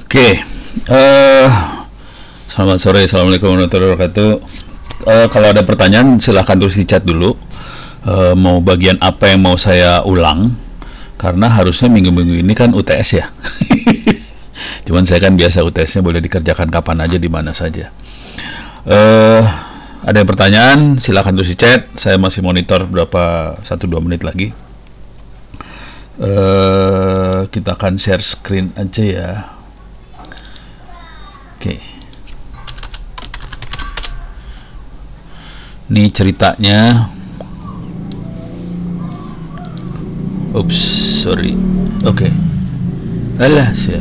Oke, selamat sore, assalamualaikum warahmatullahi wabarakatuh. Kalau ada pertanyaan silahkan tulis di chat dulu. Mau bagian apa yang mau saya ulang? Karena harusnya minggu-minggu ini kan UTS ya. Cuman saya kan biasa UTS-nya boleh dikerjakan kapan aja di mana saja. Ada yang pertanyaan silahkan tulis di chat. Saya masih monitor berapa 1-2 menit lagi. Kita akan share screen aja ya. Oke. Ini ceritanya. Oops, sorry. Oke. Alah sih.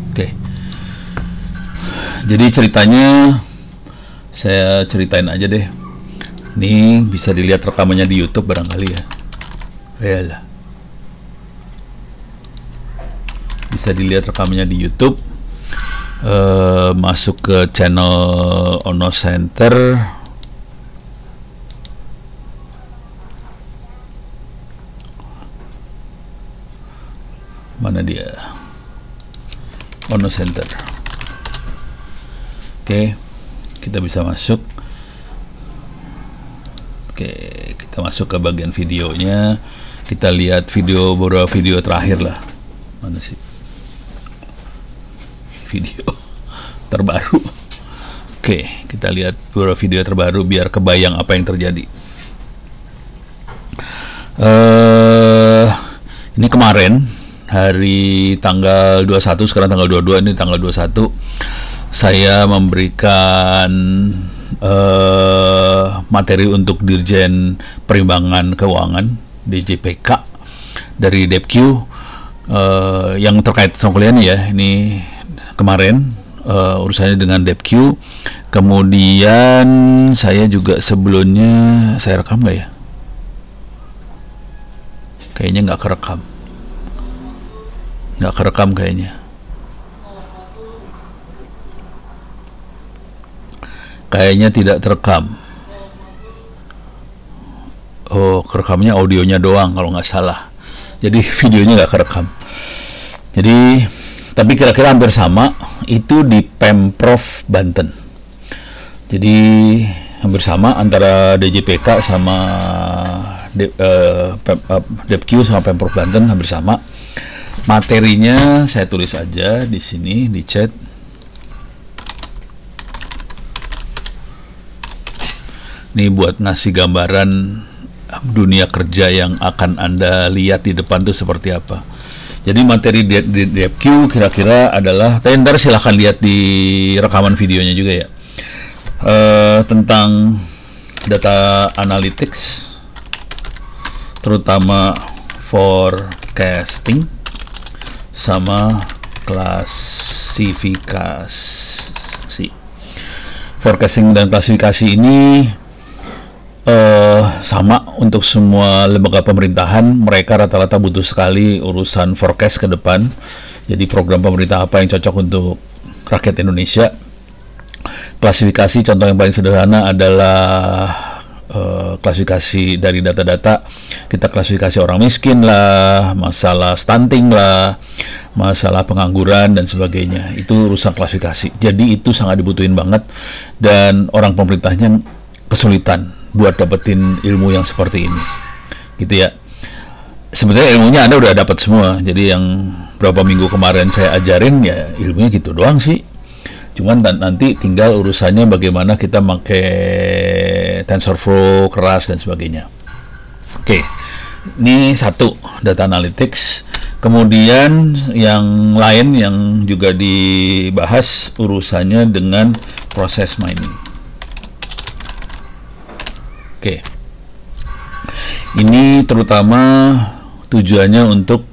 Oke. Jadi ceritanya saya ceritain aja deh. Ini bisa dilihat rekamannya di YouTube barangkali ya. Yalah. Bisa dilihat rekamannya di YouTube. Masuk ke channel Ono Center. Mana dia? Ono Center. Oke, kita bisa masuk. Oke, kita masuk ke bagian videonya. Kita lihat beberapa video terakhir lah. Mana sih? Video terbaru. Oke, kita lihat beberapa video terbaru biar kebayang apa yang terjadi. Ini kemarin hari tanggal 21, sekarang tanggal 22, ini tanggal 21 saya memberikan materi untuk Dirjen Perimbangan Keuangan DJPK dari DepQ yang terkait sama kuliah nih ya. Ini kemarin urusannya dengan DepQ. Kemudian saya juga sebelumnya saya rekam nggak ya? Kayaknya nggak kerekam kayaknya. Kayaknya tidak terekam. Oh, kerekamnya audionya doang kalau nggak salah. Jadi videonya nggak kerekam. Jadi tapi kira-kira hampir sama itu di Pemprov Banten. Jadi hampir sama antara DJPK sama DepQ sama Pemprov Banten, hampir sama. Materinya saya tulis aja di sini di chat. Ini buat ngasih gambaran dunia kerja yang akan Anda lihat di depan tuh seperti apa. Jadi materi di DepQ kira-kira adalah, ntar silahkan lihat di rekaman videonya juga ya, tentang data analytics, terutama forecasting sama klasifikasi. Forecasting dan klasifikasi ini sama untuk semua lembaga pemerintahan. Mereka rata-rata butuh sekali urusan forecast ke depan. Jadi program pemerintah apa yang cocok untuk rakyat Indonesia. Klasifikasi contoh yang paling sederhana adalah klasifikasi dari data-data. Kita klasifikasi orang miskin lah, masalah stunting lah, masalah pengangguran dan sebagainya. Itu urusan klasifikasi. Jadi itu sangat dibutuhin banget dan orang pemerintahnya kesulitan buat dapetin ilmu yang seperti ini, gitu ya. Sebetulnya ilmunya Anda udah dapat semua. Jadi yang berapa minggu kemarin saya ajarin ya ilmunya gitu doang sih. Cuman nanti tinggal urusannya bagaimana kita pakai TensorFlow, keras dan sebagainya. Oke, ini satu data analytics. Kemudian yang lain yang juga dibahas urusannya dengan proses mining. Oke, ini terutama tujuannya untuk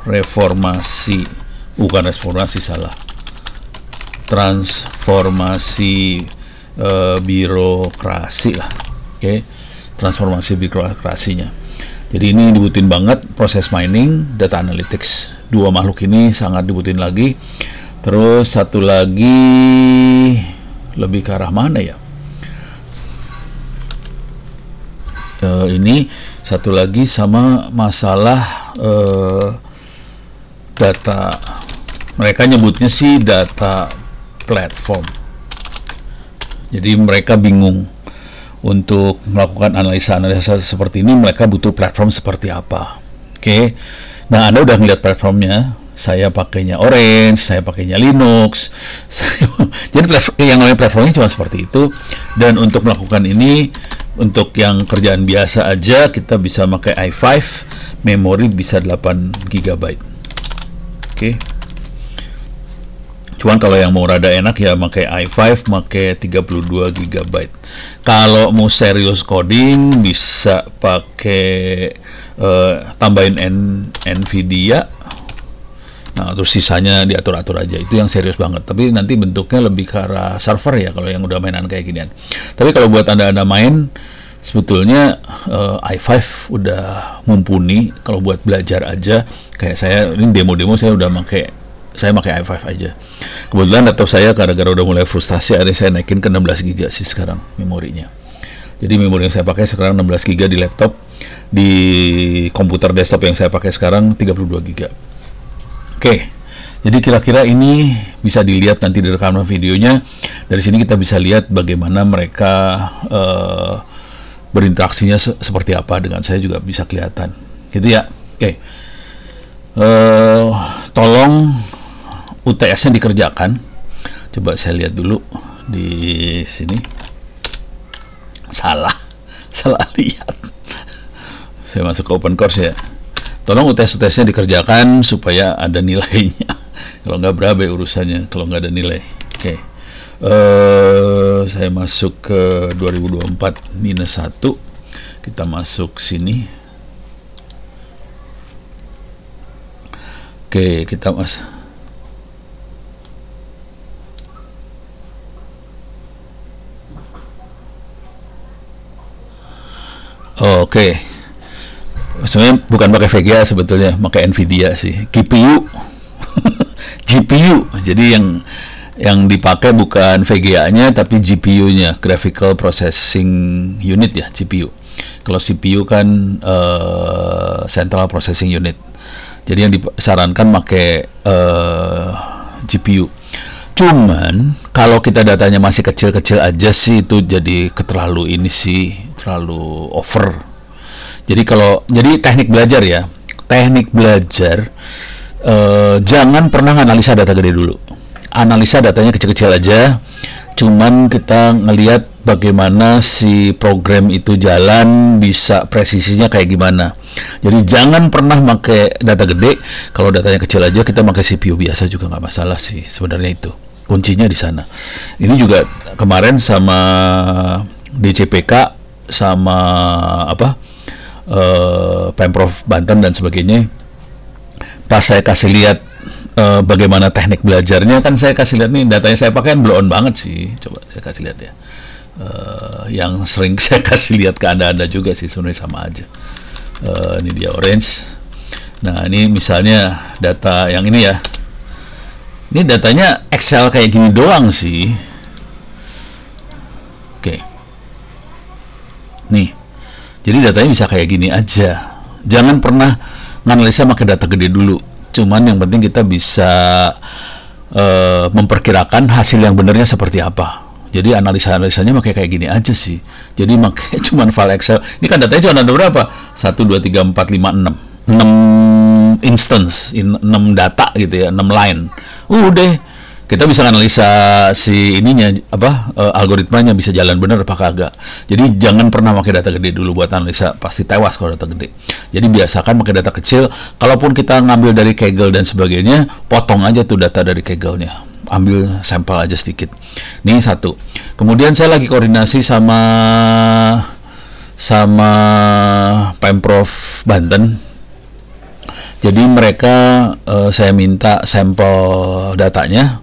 reformasi, bukan reformasi, salah, transformasi birokrasi lah. Oke, transformasi birokrasinya. Jadi ini dibutuhin banget proses mining, data analytics. Dua makhluk ini sangat dibutuhin lagi. Terus satu lagi lebih ke arah mana ya? ini satu lagi sama masalah data, mereka nyebutnya sih data platform. Jadi mereka bingung untuk melakukan analisa seperti ini, mereka butuh platform seperti apa. Oke. Nah, Anda udah ngeliat platformnya. Saya pakainya Orange, saya pakainya Linux. Jadi yang namanya platformnya cuma seperti itu. Dan untuk melakukan ini, untuk yang kerjaan biasa aja, kita bisa pakai i5, memori bisa 8 GB. Oke. Cuman kalau yang mau rada enak ya pakai i5, pakai 32 GB. Kalau mau serius coding bisa pakai tambahin Nvidia. Nah, terus sisanya diatur-atur aja. Itu yang serius banget. Tapi nanti bentuknya lebih ke arah server ya kalau yang udah mainan kayak ginian. Tapi kalau buat Anda main, sebetulnya i5 udah mumpuni kalau buat belajar aja. Kayak saya ini demo-demo saya udah pakai i5 aja. Kebetulan laptop saya gara-gara udah mulai frustasi, akhirnya saya naikin ke 16 GB sih sekarang memorinya. Jadi memori yang saya pakai sekarang 16 GB di laptop. Di komputer desktop yang saya pakai sekarang 32 GB. Oke, jadi kira-kira ini bisa dilihat nanti di rekaman videonya. Dari sini kita bisa lihat bagaimana mereka berinteraksinya seperti apa dengan saya juga bisa kelihatan, gitu ya. Oke, tolong UTS-nya dikerjakan. Coba saya lihat dulu di sini. Salah lihat. Saya masuk ke open course ya. Tolong UTS-UTS-nya dikerjakan supaya ada nilainya. Kalau nggak berabe urusannya kalau nggak ada nilai. Oke. Saya masuk ke 2024-1. Kita masuk sini. Oke, kita masuk. Oke. Sebenarnya bukan pakai VGA sebetulnya, pakai Nvidia sih. GPU, GPU. Jadi yang dipakai bukan VGA-nya tapi GPU-nya, Graphical Processing Unit ya, GPU. Kalau CPU kan Central Processing Unit. Jadi yang disarankan pakai GPU. Cuman kalau kita datanya masih kecil-kecil aja sih itu jadi terlalu over. Jadi teknik belajar ya, jangan pernah analisa data gede dulu. Analisa datanya kecil-kecil aja, cuman kita ngelihat bagaimana si program itu jalan, bisa presisinya kayak gimana. Jadi jangan pernah pakai data gede. Kalau datanya kecil aja kita pakai CPU biasa juga nggak masalah sih. Sebenarnya itu kuncinya di sana. Ini juga kemarin sama DCPK sama Pemprov Banten dan sebagainya, pas saya kasih lihat bagaimana teknik belajarnya, kan saya kasih lihat nih datanya saya pakai blow on banget sih. Coba saya kasih lihat ya, yang sering saya kasih lihat ke anda juga sih sebenarnya sama aja. Ini dia Orange. Nah ini misalnya data yang ini ya, ini datanya Excel kayak gini doang sih. Oke. Nih, jadi datanya bisa kayak gini aja. Jangan pernah nganalisa pakai data gede dulu. Cuman yang penting kita bisa memperkirakan hasil yang benarnya seperti apa. Jadi analisa-analisanya pakai kayak gini aja sih. Jadi pakai cuman file Excel. Ini kan datanya cuma ada berapa? 1, 2, 3, 4, 5, 6. 6 instance, 6 data gitu ya, 6 line. Udah. Kita bisa analisa si ininya algoritmanya bisa jalan bener apa kagak. Jadi jangan pernah pakai data gede dulu buat analisa, pasti tewas kalau data gede. Jadi biasakan pakai data kecil. Kalaupun kita ngambil dari Kaggle dan sebagainya, potong aja tuh data dari Kaggle-nya. Ambil sampel aja sedikit. Ini satu. Kemudian saya lagi koordinasi sama Pemprov Banten. Jadi mereka saya minta sampel datanya.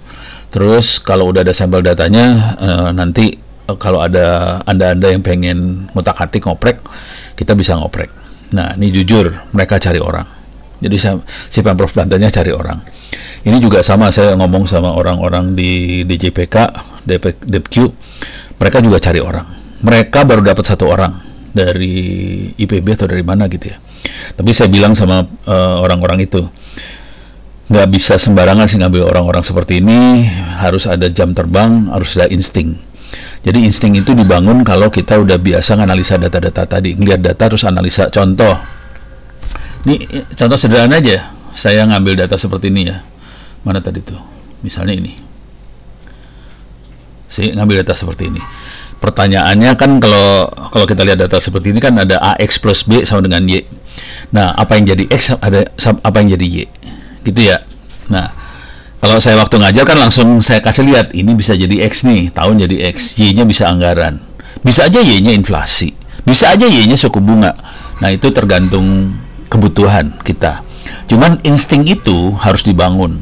Terus kalau udah ada sampel datanya, nanti kalau ada anda yang pengen ngutak-atik ngoprek, kita bisa ngoprek. Nah ini jujur mereka cari orang. Jadi si Pemprov Bantennya cari orang. Ini juga sama, saya ngomong sama orang-orang di DJPK, DepQ, mereka juga cari orang. Mereka baru dapat 1 orang. dari IPB atau dari mana gitu ya. Tapi saya bilang sama orang-orang itu, nggak bisa sembarangan sih ngambil orang-orang seperti ini, harus ada jam terbang, harus ada insting. Jadi insting itu dibangun kalau kita udah biasa analisa data-data tadi, ngeliat data terus analisa. Contoh, ini contoh sederhana aja, saya ngambil data seperti ini ya. Mana tadi tuh? Misalnya ini. Saya ngambil data seperti ini. Pertanyaannya kan kalau kita lihat data seperti ini kan ada AX plus B sama dengan Y. Nah, apa yang jadi X, ada apa yang jadi Y. Gitu ya. Nah, kalau saya waktu ngajar kan langsung saya kasih lihat, ini bisa jadi X nih, tahun jadi X, Y-nya bisa anggaran. Bisa aja Y-nya inflasi. Bisa aja Y-nya suku bunga. Nah, itu tergantung kebutuhan kita. Cuman insting itu harus dibangun.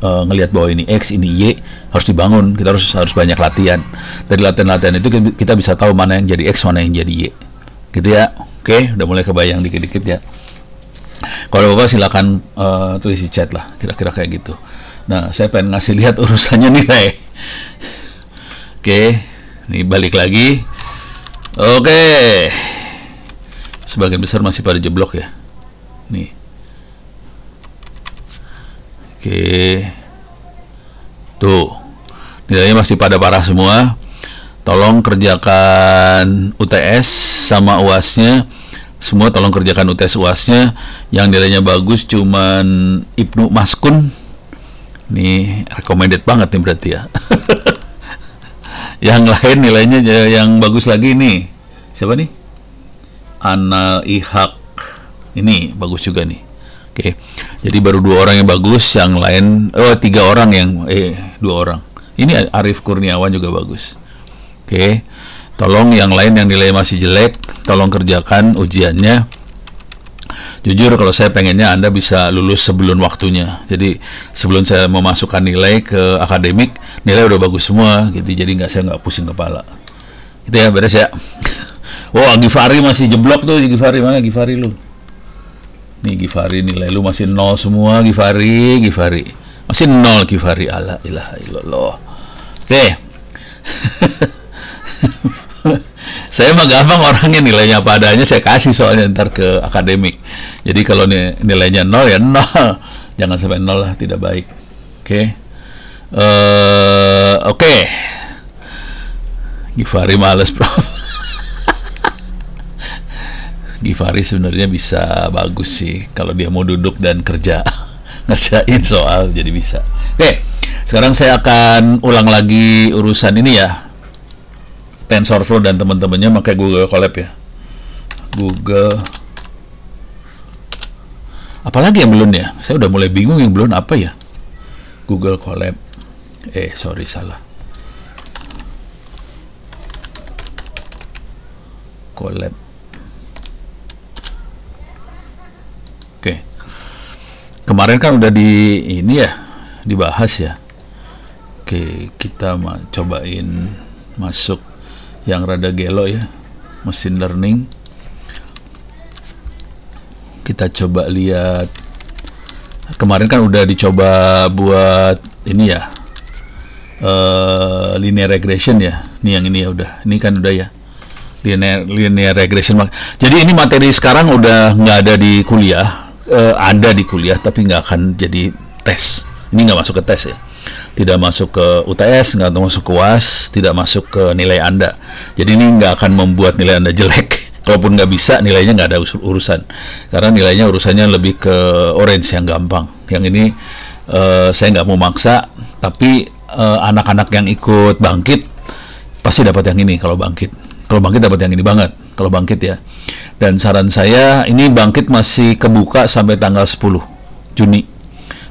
Ngelihat bahwa ini X, ini Y, harus dibangun. Kita harus banyak latihan. Dari latihan-latihan itu kita bisa tahu mana yang jadi X, mana yang jadi Y. Gitu ya. Oke, udah mulai kebayang dikit-dikit ya. Kalau Bapak silakan tulis di chat lah, kira-kira kayak gitu. Nah, saya pengen ngasih lihat urusannya nilai. Oke, nih balik lagi. Oke, sebagian besar masih pada jeblok ya. Nih. Oke, tuh nilainya masih pada parah semua. Tolong kerjakan UTS sama UAS-nya. Semua tolong kerjakan UTS UAS-nya. Yang nilainya bagus cuman Ibnu Maskun. Nih recommended banget nih berarti ya. Yang lain nilainya yang bagus lagi nih. Siapa nih? Anal Ihak. Ini bagus juga nih. Oke. Jadi baru 2 orang yang bagus, yang lain 3 orang yang 2 orang. Ini Arif Kurniawan juga bagus. Oke. Tolong yang lain yang nilai masih jelek, tolong kerjakan ujiannya. Jujur kalau saya pengennya Anda bisa lulus sebelum waktunya. Jadi sebelum saya memasukkan nilai ke akademik, nilai udah bagus semua gitu. Jadi saya nggak pusing kepala. Itu ya, beres ya. Wah, Gifari masih jeblok tuh. Gifari mana Gifari lu? Nih Gifari, nilai lu masih 0 semua. Gifari masih 0. Gifari, ala ilaha illallah. Oke. Saya mah gampang orangnya, nilainya apa adanya saya kasih soalnya ntar ke akademik. Jadi kalau nilainya 0 ya 0. Jangan sampai 0 lah, tidak baik. Oke. Oke. Gifari males bro. Gifari sebenarnya bisa bagus sih kalau dia mau duduk dan kerja ngerjain soal, jadi bisa. Oke. Sekarang saya akan ulang lagi urusan ini ya. TensorFlow dan teman-temannya pakai Google Colab ya. Google. Apalagi yang belum ya? Saya udah mulai bingung yang belum apa ya. Google Colab. Sorry salah. Colab. Oke. Kemarin kan udah dibahas ya. Oke, kita cobain masuk yang rada gelo ya, machine learning. Kita coba lihat, kemarin kan udah dicoba buat ini ya, linear regression ya. Ini yang ini ya udah, ini kan udah ya, linear regression. Jadi ini materi sekarang udah nggak ada di kuliah, ada di kuliah tapi nggak akan jadi tes. Ini nggak masuk ke tes ya. Tidak masuk ke UTS, nggak masuk ke UAS, tidak masuk ke nilai Anda. Jadi ini nggak akan membuat nilai Anda jelek. Kalaupun nggak bisa, nilainya nggak ada urusan. Karena nilainya urusannya lebih ke orange yang gampang. Yang ini saya nggak mau maksa, tapi anak-anak yang ikut bangkit pasti dapat yang ini kalau bangkit. Kalau bangkit dapat yang ini banget. Kalau bangkit ya. Dan saran saya, ini bangkit masih kebuka sampai tanggal 10 Juni.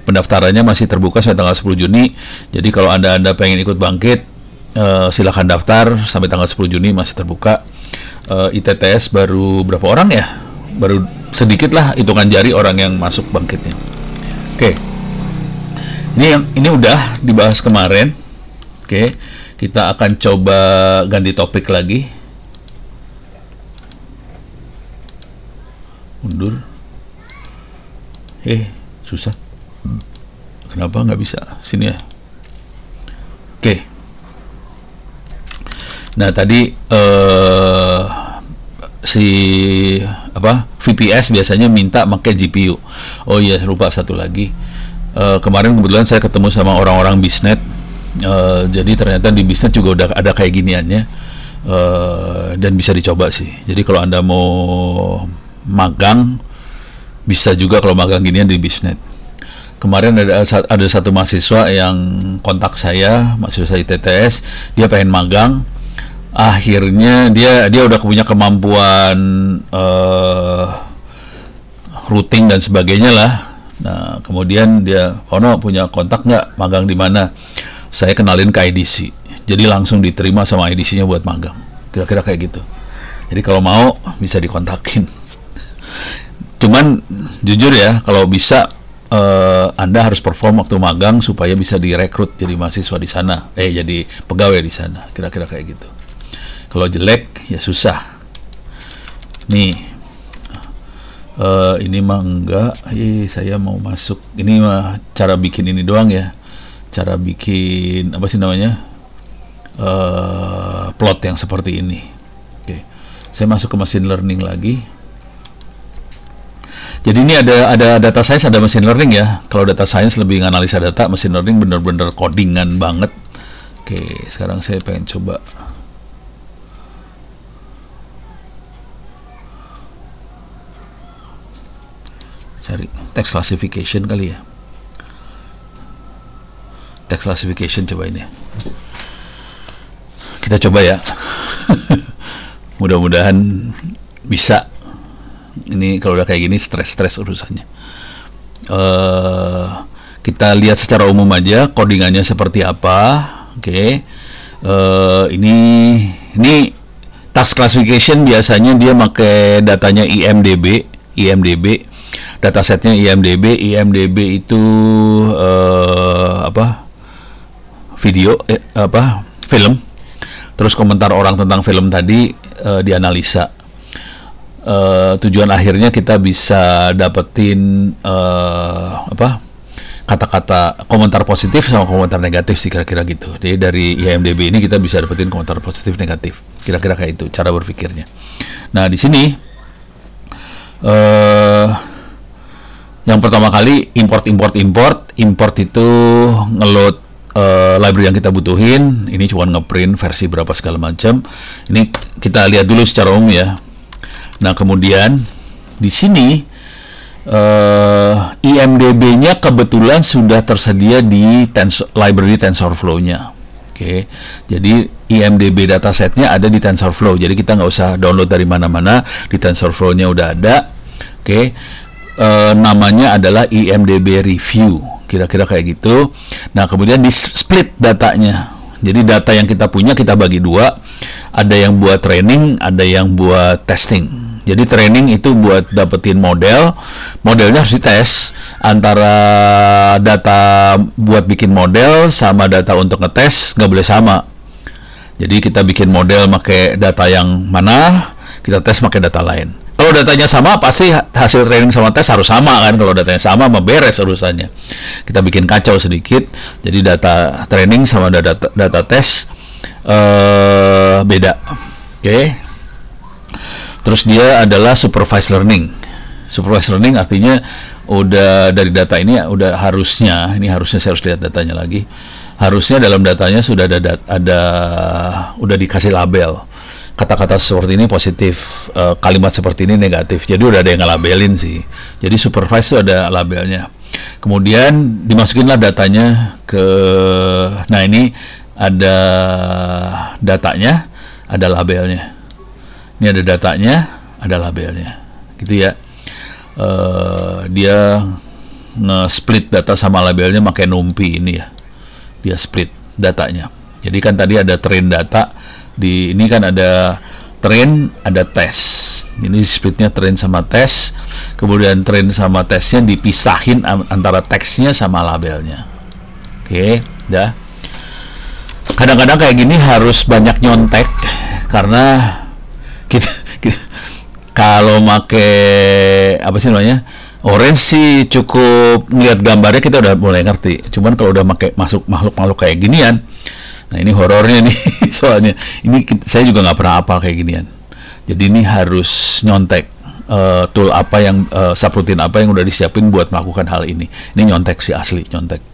Pendaftarannya masih terbuka sampai tanggal 10 Juni. Jadi kalau Anda pengen ikut bangkit, silahkan daftar sampai tanggal 10 Juni masih terbuka. ITTS baru berapa orang ya? Baru sedikit lah, hitungan jari orang yang masuk bangkitnya. Oke. Ini udah dibahas kemarin. Oke. Kita akan coba ganti topik lagi. Mundur. Susah. Kenapa nggak bisa? Sini ya. Oke. Nah tadi si VPS biasanya minta pakai GPU. Oh iya, lupa satu lagi. Kemarin kebetulan saya ketemu sama orang-orang Bisnet. Jadi ternyata di Bisnet juga udah ada kayak giniannya, dan bisa dicoba sih. Jadi kalau Anda mau magang, bisa juga kalau magang ginian di Bisnet. Kemarin ada satu mahasiswa yang kontak saya, mahasiswa ITTS, dia pengen magang. Akhirnya dia udah punya kemampuan routing dan sebagainya lah. Nah, kemudian dia, punya kontak nggak magang di mana? Saya kenalin ke IDC. Jadi langsung diterima sama IDC-nya buat magang. Kira-kira kayak gitu. Jadi kalau mau bisa dikontakin. Cuman jujur ya, kalau bisa Anda harus perform waktu magang supaya bisa direkrut jadi mahasiswa di sana, jadi pegawai di sana. Kira-kira kayak gitu. Kalau jelek ya susah. Nih, ini mah enggak. Saya mau masuk. Ini mah cara bikin ini doang ya. Cara bikin apa sih namanya? Plot yang seperti ini. Oke, saya masuk ke machine learning lagi. Jadi ini ada data science, ada machine learning ya. Kalau data science lebih nganalisa data, machine learning bener-bener codingan banget. Oke, sekarang saya pengen coba cari text classification kali ya. Text classification coba ini. Kita coba ya. Mudah-mudahan bisa. Ini kalau udah kayak gini stres urusannya. Kita lihat secara umum aja codingannya seperti apa. Oke. Ini task classification biasanya dia pakai datanya IMDb. Datasetnya IMDb itu video film. Terus komentar orang tentang film tadi dianalisa. Tujuan akhirnya kita bisa dapetin kata-kata komentar positif sama komentar negatif sih, kira-kira gitu. Jadi dari IMDb ini kita bisa dapetin komentar positif negatif, kira-kira kayak itu cara berpikirnya. Nah di sini yang pertama kali import itu ngeload library yang kita butuhin. Ini cuma ngeprint versi berapa segala macam. Ini kita lihat dulu secara umum ya. Nah kemudian di sini IMDb-nya kebetulan sudah tersedia di library TensorFlow-nya. Oke, jadi IMDb datasetnya ada di TensorFlow. Jadi kita nggak usah download dari mana-mana, di TensorFlow-nya udah ada. Oke, namanya adalah IMDb Review, kira-kira kayak gitu. Nah kemudian di split datanya. Jadi data yang kita punya kita bagi dua. Ada yang buat training, ada yang buat testing. Jadi training itu buat dapetin modelnya harus dites. Antara data buat bikin model sama data untuk ngetes nggak boleh sama. Jadi kita bikin model pakai data yang mana, kita tes pakai data lain. Kalau datanya sama, pasti hasil training sama tes harus sama kan. Kalau datanya sama, beres urusannya. Kita bikin kacau sedikit. Jadi data training sama data tes beda. Oke. Terus dia adalah supervised learning. Supervised learning artinya udah dari data ini udah harusnya saya harus lihat datanya lagi. Harusnya dalam datanya sudah udah dikasih label. Kata-kata seperti ini positif, kalimat seperti ini negatif. Jadi udah ada yang ngelabelin sih. Jadi supervised itu ada labelnya. Kemudian dimasukinlah datanya ke, nah ini ada datanya, ada labelnya. Ini ada datanya, ada labelnya, gitu ya. Dia nge-split data sama labelnya pakai NumPy ini ya. Dia split datanya. Jadi kan tadi ada train data, di ini kan ada train, ada tes. Ini splitnya train sama tes. Kemudian train sama tesnya dipisahin antara teksnya sama labelnya. Oke, dah. Kadang-kadang kayak gini harus banyak nyontek karena kita kalau make apa sih namanya orange sih cukup ngeliat gambarnya kita udah mulai ngerti. Cuman kalau udah make masuk makhluk kayak ginian, nah ini horornya nih soalnya ini saya juga nggak pernah hafal kayak ginian. Jadi ini harus nyontek tool apa yang subroutine apa yang udah disiapin buat melakukan hal ini. Ini nyontek sih, asli nyontek.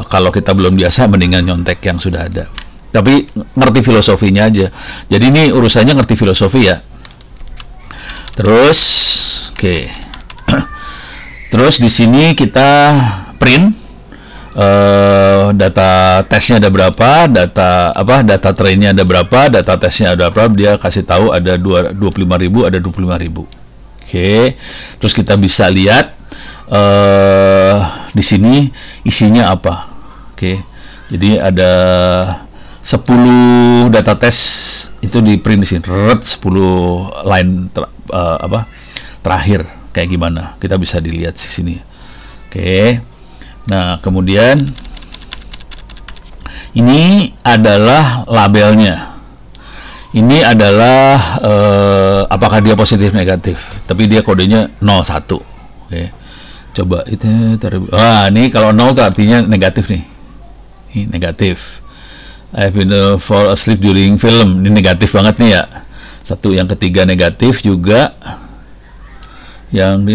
Kalau kita belum biasa, mendingan nyontek yang sudah ada. Tapi ngerti filosofinya aja. Jadi ini urusannya ngerti filosofi ya. Terus, oke. Terus di sini kita print data tesnya ada berapa, data trainnya ada berapa, data tesnya ada berapa. Dia kasih tahu ada 25.000, ada 25.000. Oke. Terus kita bisa lihat di sini isinya apa. Oke. Jadi ada 10 data tes itu di print di sini. 10 line terakhir kayak gimana. Kita bisa dilihat di sini. Oke. Nah, kemudian ini adalah labelnya. Ini adalah apakah dia positif negatif. Tapi dia kodenya 01. Oke. Coba itu ini kalau 0 itu artinya negatif nih. Ini negatif. I've been fall asleep during film. Ini negatif banget nih ya. Satu, yang ketiga negatif juga. Yang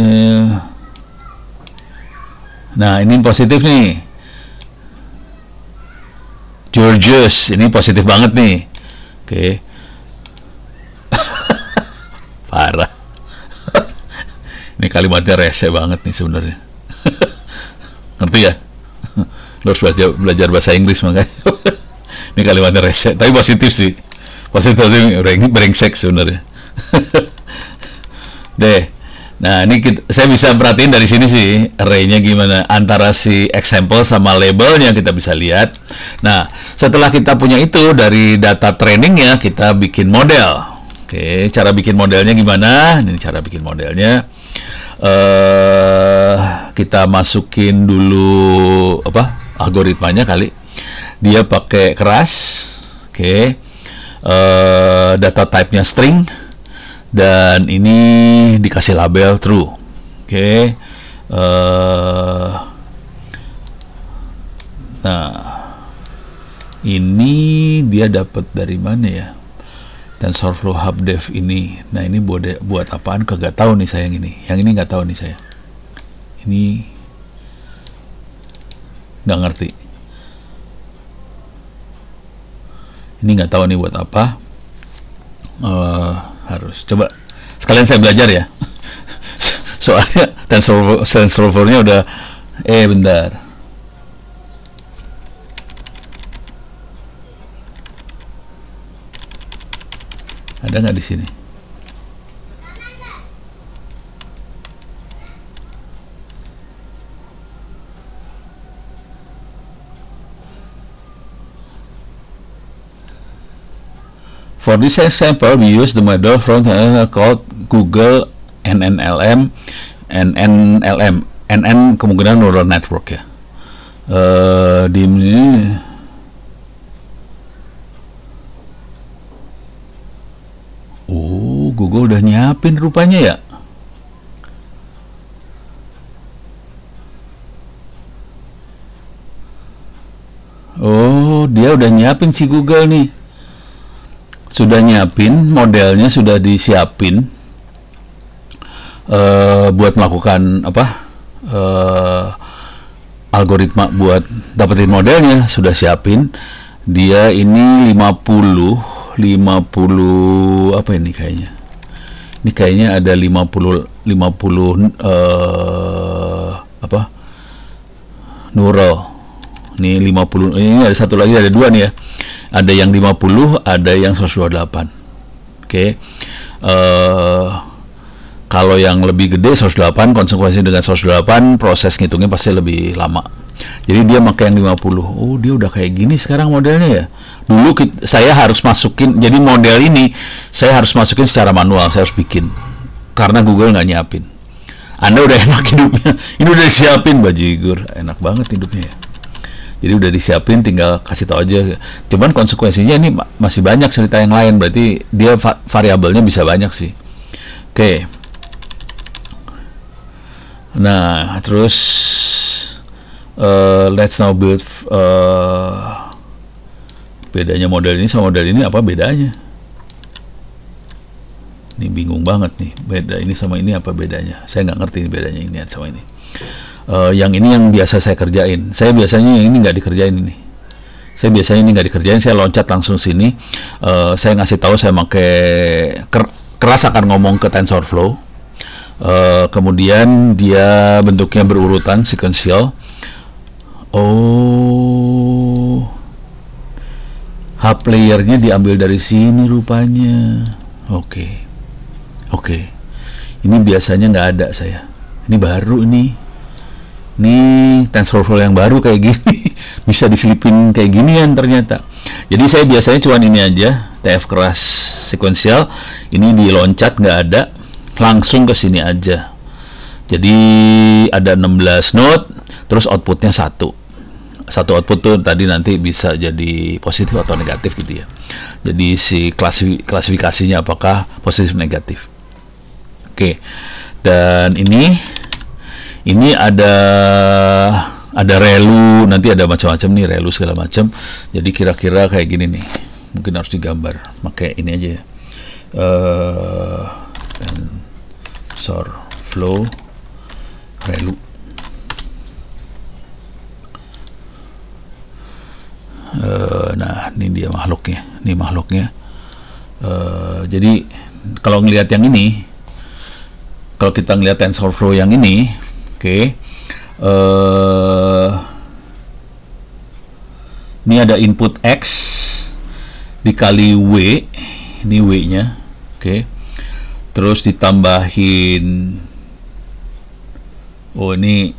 nah, ini positif nih. Georges, ini positif banget nih. Oke. Parah. Ini kalimatnya rese banget nih sebenarnya. Ngerti ya? Lo harus belajar bahasa Inggris makanya. Ini kalimatnya rese, tapi positif sih. Positif brengsek sebenarnya. Deh. Nah, ini saya bisa perhatiin dari sini sih array-nya gimana, antara si example sama labelnya kita bisa lihat. Nah, setelah kita punya itu, dari data trainingnya kita bikin model. Oke, cara bikin modelnya gimana? Ini cara bikin modelnya. Kita masukin dulu algoritmanya kali. Dia pakai keras. Oke. Data type-nya string. Dan ini dikasih label true. Oke. Nah, ini dia dapat dari mana ya? TensorFlow Hub Dev ini. Nah, ini buat apaan? Kagak tahu nih saya yang ini. Yang ini nggak tahu nih saya. Ini nggak ngerti. Ini nggak tahu nih buat apa. Harus coba sekalian saya belajar ya. Soalnya TensorFlow-nya udah bentar. Ada nggak di sini? For this example, we use the model from called Google NNLM. NN kemungkinan neural network ya. Di ini Google udah nyiapin rupanya ya. Oh, dia udah nyiapin si Google nih. Sudah nyiapin modelnya, sudah disiapin buat melakukan algoritma buat dapetin modelnya, sudah siapin. Dia ini 50 apa ini kayaknya. Ini kayaknya ada 50 neural. Ini 50, ini ada satu lagi, ada dua nih ya. Ada yang 50, ada yang 128. Oke. Kalau yang lebih gede 128, konsekuensi dengan 128 proses ngitungnya pasti lebih lama. Jadi dia pakai yang 50. Oh, dia udah kayak gini sekarang modelnya ya. Dulu saya harus masukin, jadi model ini saya harus masukin secara manual, saya harus bikin. Karena Google nggak nyiapin. Anda udah enak hidupnya. Ini udah disiapin, bajigur. Enak banget hidupnya ya. Jadi udah disiapin, tinggal kasih tahu aja. Cuman konsekuensinya ini masih banyak cerita yang lain, berarti dia variabelnya bisa banyak sih. Oke. Nah, terus let's now build. Bedanya model ini sama model ini apa bedanya? Ini bingung banget nih, beda ini sama ini apa bedanya? Saya nggak ngerti bedanya ini sama ini. Yang ini yang biasa saya kerjain. Saya biasanya yang ini nggak dikerjain ini. Saya biasanya ini nggak dikerjain, saya loncat langsung sini. Saya ngasih tahu saya pakai keras akan ngomong ke TensorFlow. Kemudian dia bentuknya berurutan, sequential. Oh, H playernya diambil dari sini rupanya. Oke. Ini biasanya nggak ada saya. Ini baru nih. Ini TensorFlow yang baru kayak gini. Bisa diselipin kayak ginian ternyata. Jadi saya biasanya cuma ini aja, TF keras sequential. Ini diloncat nggak ada, langsung ke sini aja. Jadi ada 16 node, terus outputnya satu output tuh tadi nanti bisa jadi positif atau negatif gitu ya. Jadi si klasifikasinya apakah positif negatif. Oke. Dan ini ada relu, nanti ada macam-macam nih, relu segala macam. Jadi kira-kira kayak gini nih. Mungkin harus digambar. Pakai ini aja ya. TensorFlow relu. Nah, ini dia makhluknya. Ini makhluknya. Jadi kalau ngelihat yang ini, kalau kita ngelihat TensorFlow yang ini, oke. Ini ada input X dikali W, ini W-nya, oke. Terus ditambahin, oh ini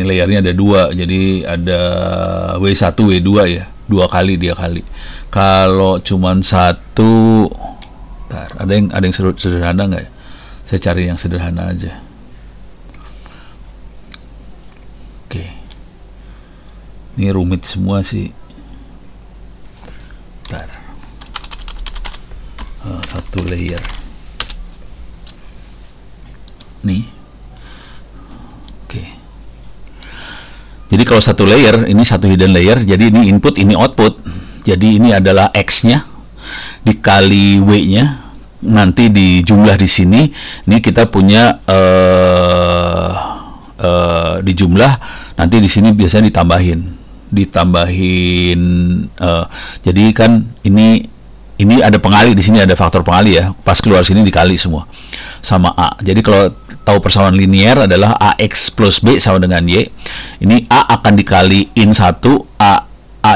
layarnya ada dua, jadi ada W1, W2 ya, dua kali dia kali. Kalau cuman satu, bentar, ada yang sederhana nggak ya? Saya cari yang sederhana aja. Oke, ini rumit semua sih. Bentar. Satu layer. Nih. Oke. Jadi kalau satu layer, ini satu hidden layer, jadi ini input, ini output. Jadi ini adalah X-nya dikali W-nya, nanti dijumlah di sini. Ini kita punya dijumlah, nanti di sini biasanya ditambahin. Jadi kan ini ada pengali di sini, ada faktor pengali ya. Pas keluar sini dikali semua sama A. Jadi kalau tahu persamaan linear adalah AX plus B sama dengan Y. Ini A akan dikaliin 1, A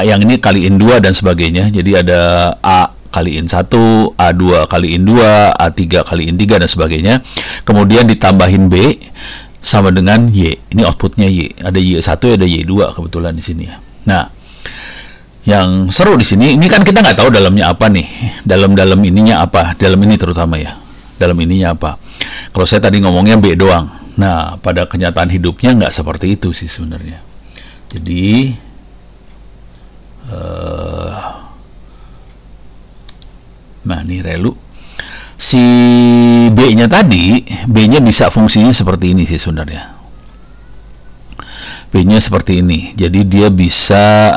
yang ini kaliin 2 dan sebagainya. Jadi ada A kaliin 1, A2 kaliin 2, A3 kaliin 3 dan sebagainya. Kemudian ditambahin B sama dengan Y. Ini outputnya Y. Ada Y1, ada Y2 kebetulan di sini ya. Nah, yang seru di sini, ini kan kita nggak tahu dalamnya apa nih. Dalam ininya apa? Dalam ini terutama ya. Dalam ininya apa? Kalau saya tadi ngomongnya B doang. Nah, pada kenyataan hidupnya nggak seperti itu sih sebenarnya. Jadi, nah ini relu. Si B-nya tadi, B-nya bisa fungsinya seperti ini sih sebenarnya. B-nya seperti ini. Jadi dia bisa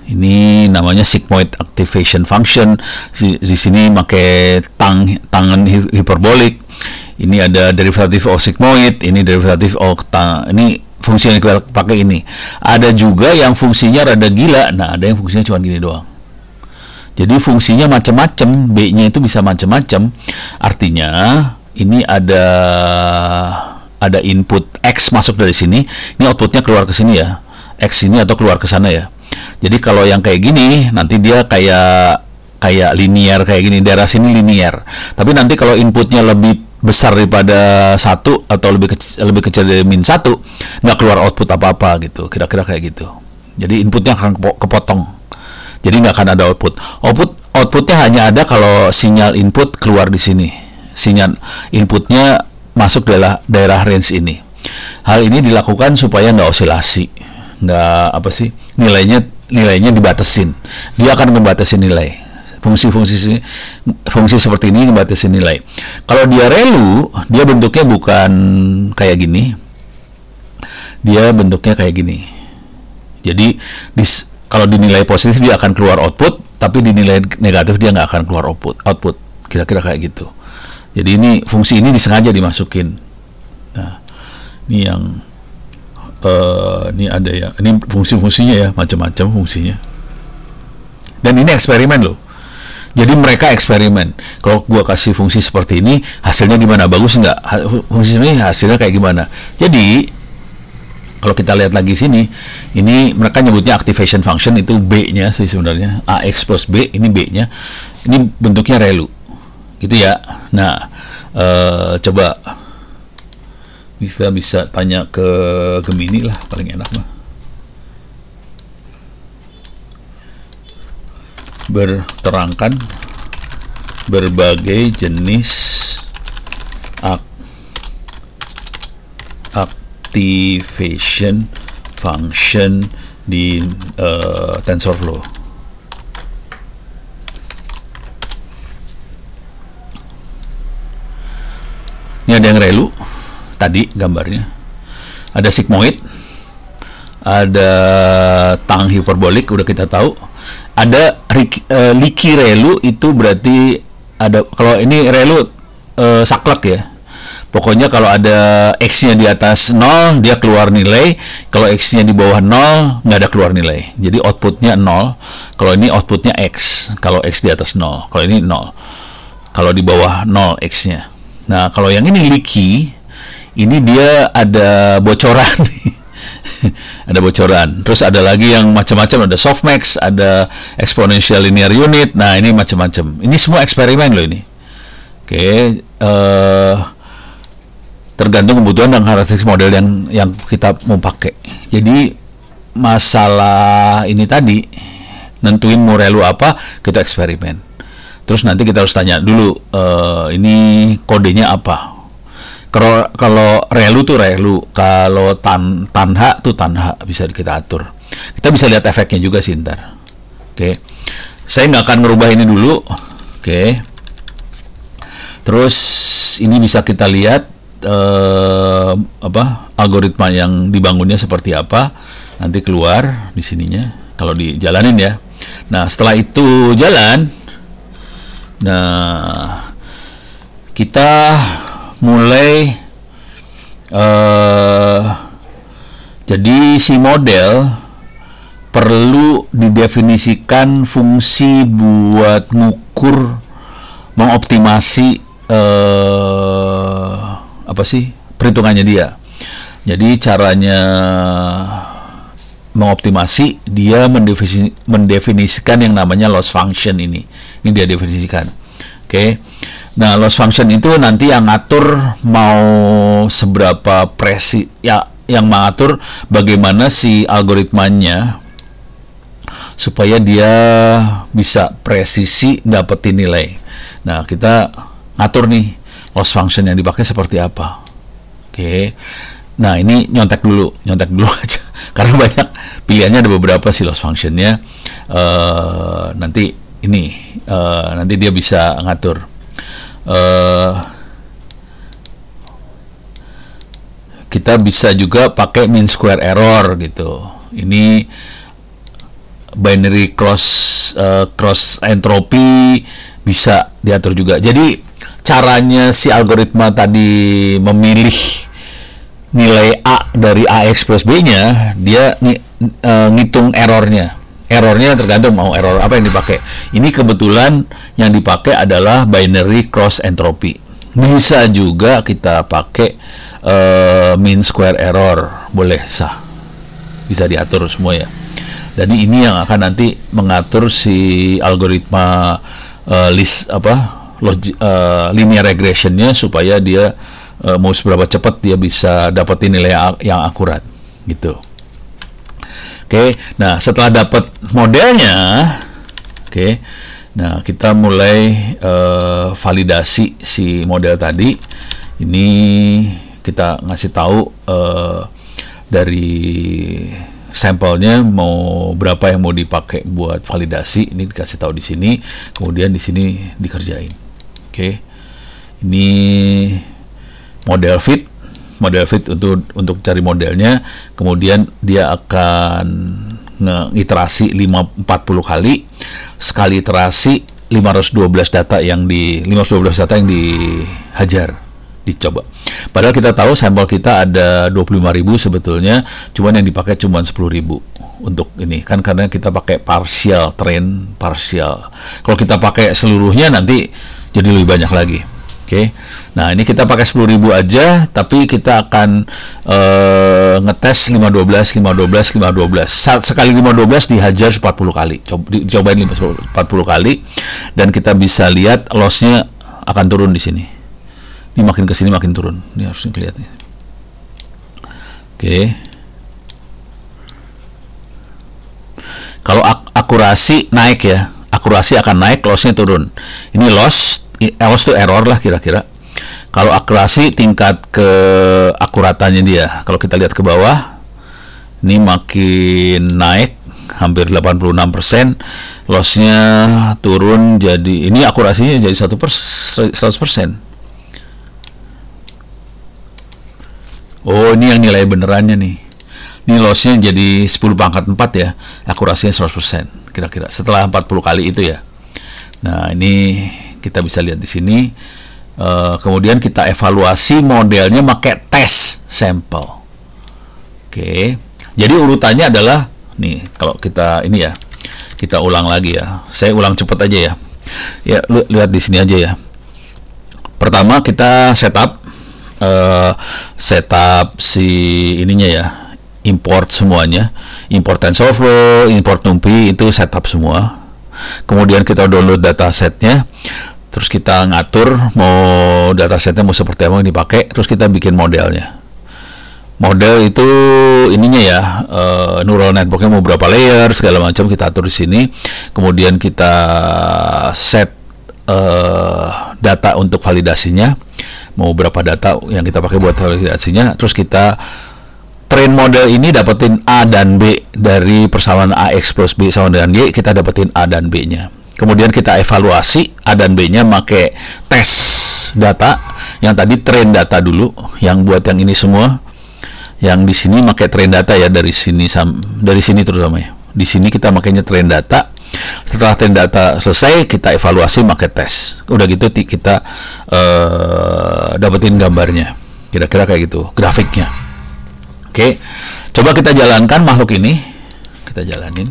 ini namanya sigmoid activation function. Di sini pakai tangan hiperbolik. Ini ada derivatif of sigmoid, ini derivatif of ini fungsi yang kita pakai ini. Ada juga yang fungsinya rada gila. Nah, ada yang fungsinya cuma gini doang. Jadi fungsinya macam-macam, B-nya itu bisa macam-macam. Artinya ini ada input X masuk dari sini, ini outputnya keluar ke sini ya, X ini atau keluar ke sana ya. Jadi kalau yang kayak gini, nanti dia kayak linear kayak gini, daerah sini linear. Tapi nanti kalau inputnya lebih besar daripada 1 atau lebih kecil dari -1, nggak keluar output apa-apa gitu, kira-kira kayak gitu. Jadi inputnya akan kepotong. Jadi nggak akan ada outputnya hanya ada kalau sinyal input keluar di sini, sinyal inputnya masuk daerah range ini. Hal ini dilakukan supaya nggak osilasi, nggak nilainya dibatasin. Dia akan membatasi nilai. Fungsi seperti ini membatasi nilai. Kalau dia relu, dia bentuknya bukan kayak gini. Dia bentuknya kayak gini. Jadi kalau dinilai positif dia akan keluar output, tapi dinilai negatif dia nggak akan keluar output. Kira-kira kayak gitu. Jadi ini fungsi ini disengaja dimasukin. Nah, ini yang ini ada ya, ini fungsi-fungsinya ya, macam-macam fungsinya. Dan ini eksperimen loh. Jadi mereka eksperimen. Kalau gua kasih fungsi seperti ini, hasilnya gimana? Bagus nggak? Fungsi ini hasilnya kayak gimana? Jadi kalau kita lihat lagi sini, ini mereka nyebutnya activation function, itu B-nya sih sebenarnya. AX plus B, ini B-nya. Ini bentuknya ReLU. Gitu ya. Nah, coba bisa tanya ke Gemini lah, paling enak mah. Berterangkan berbagai jenis activation function di TensorFlow. Ini ada yang ReLU tadi gambarnya, ada sigmoid, ada tang hiperbolik, udah kita tahu. Ada leaky ReLU, itu berarti ada, kalau ini ReLU saklek ya. Pokoknya kalau ada X-nya di atas 0, dia keluar nilai. Kalau X-nya di bawah 0, nggak ada keluar nilai. Jadi outputnya 0. Kalau ini outputnya X. Kalau X di atas 0. Kalau ini 0. Kalau di bawah 0 X-nya. Nah, kalau yang ini leaky, ini dia ada bocoran. Ada bocoran. Terus ada lagi yang macam-macam, ada softmax, ada exponential linear unit. Nah, ini macam-macam. Ini semua eksperimen loh ini. Oke, tergantung kebutuhan dan karakteristik model yang kita mau pakai. Jadi masalah ini tadi, nentuin mau ReLU apa, kita eksperimen. Terus nanti kita harus tanya dulu, ini kodenya apa. Kalau ReLU tuh ReLU, kalau tanha tuh tanha, bisa kita atur. Kita bisa lihat efeknya juga sih ntar. Oke, saya nggak akan merubah ini dulu. Oke, terus ini bisa kita lihat algoritma yang dibangunnya seperti apa. Nanti keluar di sininya kalau dijalanin ya. Nah, setelah itu jalan, nah kita mulai jadi si model perlu didefinisikan fungsi buat ngukur, mengoptimasi perhitungannya dia. Jadi caranya mengoptimasi, dia mendefinisikan yang namanya loss function ini dia definisikan. Oke. Nah, loss function itu nanti yang ngatur mau seberapa yang mengatur bagaimana si algoritmanya supaya dia bisa presisi dapetin nilai. Nah, kita ngatur nih loss function yang dipakai seperti apa. Oke. Nah, ini nyontek dulu aja karena banyak pilihannya, ada beberapa sih loss functionnya. Nanti dia bisa ngatur. Kita bisa juga pakai mean square error gitu. Ini binary cross entropy bisa diatur juga. Jadi caranya si algoritma tadi memilih nilai A dari AX plus B-nya, dia ngitung errornya. Errornya tergantung mau error apa yang dipakai. Ini kebetulan yang dipakai adalah binary cross entropy. Bisa juga kita pakai mean square error, boleh, sah, bisa diatur semua ya. Jadi ini yang akan nanti mengatur si algoritma linear regressionnya supaya dia mau seberapa cepat dia bisa dapetin nilai yang akurat gitu. Oke, nah setelah dapat modelnya, nah kita mulai validasi si model tadi. Ini kita ngasih tahu dari sampelnya mau berapa yang mau dipakai buat validasi. Ini dikasih tahu di sini, kemudian di sini dikerjain. Oke, ini model fit untuk cari modelnya, kemudian dia akan iterasi 40 kali, sekali iterasi 512 data yang dihajar, dicoba. Padahal kita tahu sampel kita ada 25.000 sebetulnya, cuman yang dipakai cuma 10.000 untuk ini kan, karena kita pakai partial train, partial. Kalau kita pakai seluruhnya nanti jadi lebih banyak lagi. Oke. Nah, ini kita pakai 10.000 aja, tapi kita akan ngetes 512. Sekali 512 dihajar 40 kali. Cobain 40 kali, dan kita bisa lihat lossnya akan turun di sini. Ini makin ke sini makin turun. Ini harus kelihatan. Oke. Kalau akurasi naik ya, akurasi akan naik, lossnya turun. Ini loss itu error lah kira-kira. Kalau akurasi tingkat keakuratannya dia, kalau kita lihat ke bawah, ini makin naik, hampir 86%, lossnya turun jadi, ini akurasinya jadi 100%. Oh, ini yang nilai benerannya nih. Ini lossnya jadi 10 pangkat 4 ya, akurasinya 100% kira-kira setelah 40 kali itu ya. Nah, ini kita bisa lihat di sini. Kemudian kita evaluasi modelnya pakai tes sampel. Oke. Jadi urutannya adalah nih, kalau kita ini ya, kita ulang lagi ya. Saya ulang cepat aja ya. Ya, lihat di sini aja ya. Pertama kita setup si ininya ya, import semuanya, import TensorFlow, import NumPy, itu setup semua. Kemudian kita download datasetnya, terus kita ngatur mau datasetnya mau seperti apa yang dipakai, terus kita bikin modelnya. Model itu ininya ya, neural networknya mau berapa layer segala macam kita atur di sini. Kemudian kita set data untuk validasinya, mau berapa data yang kita pakai buat validasinya. Terus kita train model ini dapetin A dan B, dari persamaan AX plus B sama dengan Y, kita dapetin A dan B-nya. Kemudian kita evaluasi A dan B-nya pakai tes data. Yang tadi train data dulu, yang buat yang ini semua. Yang di sini pakai train data ya, dari sini terutama ya. Di sini kita makanya train data. Setelah train data selesai, kita evaluasi pakai tes. Udah gitu kita dapetin gambarnya. Kira-kira kayak gitu, grafiknya. Oke, coba kita jalankan makhluk ini. Kita jalanin.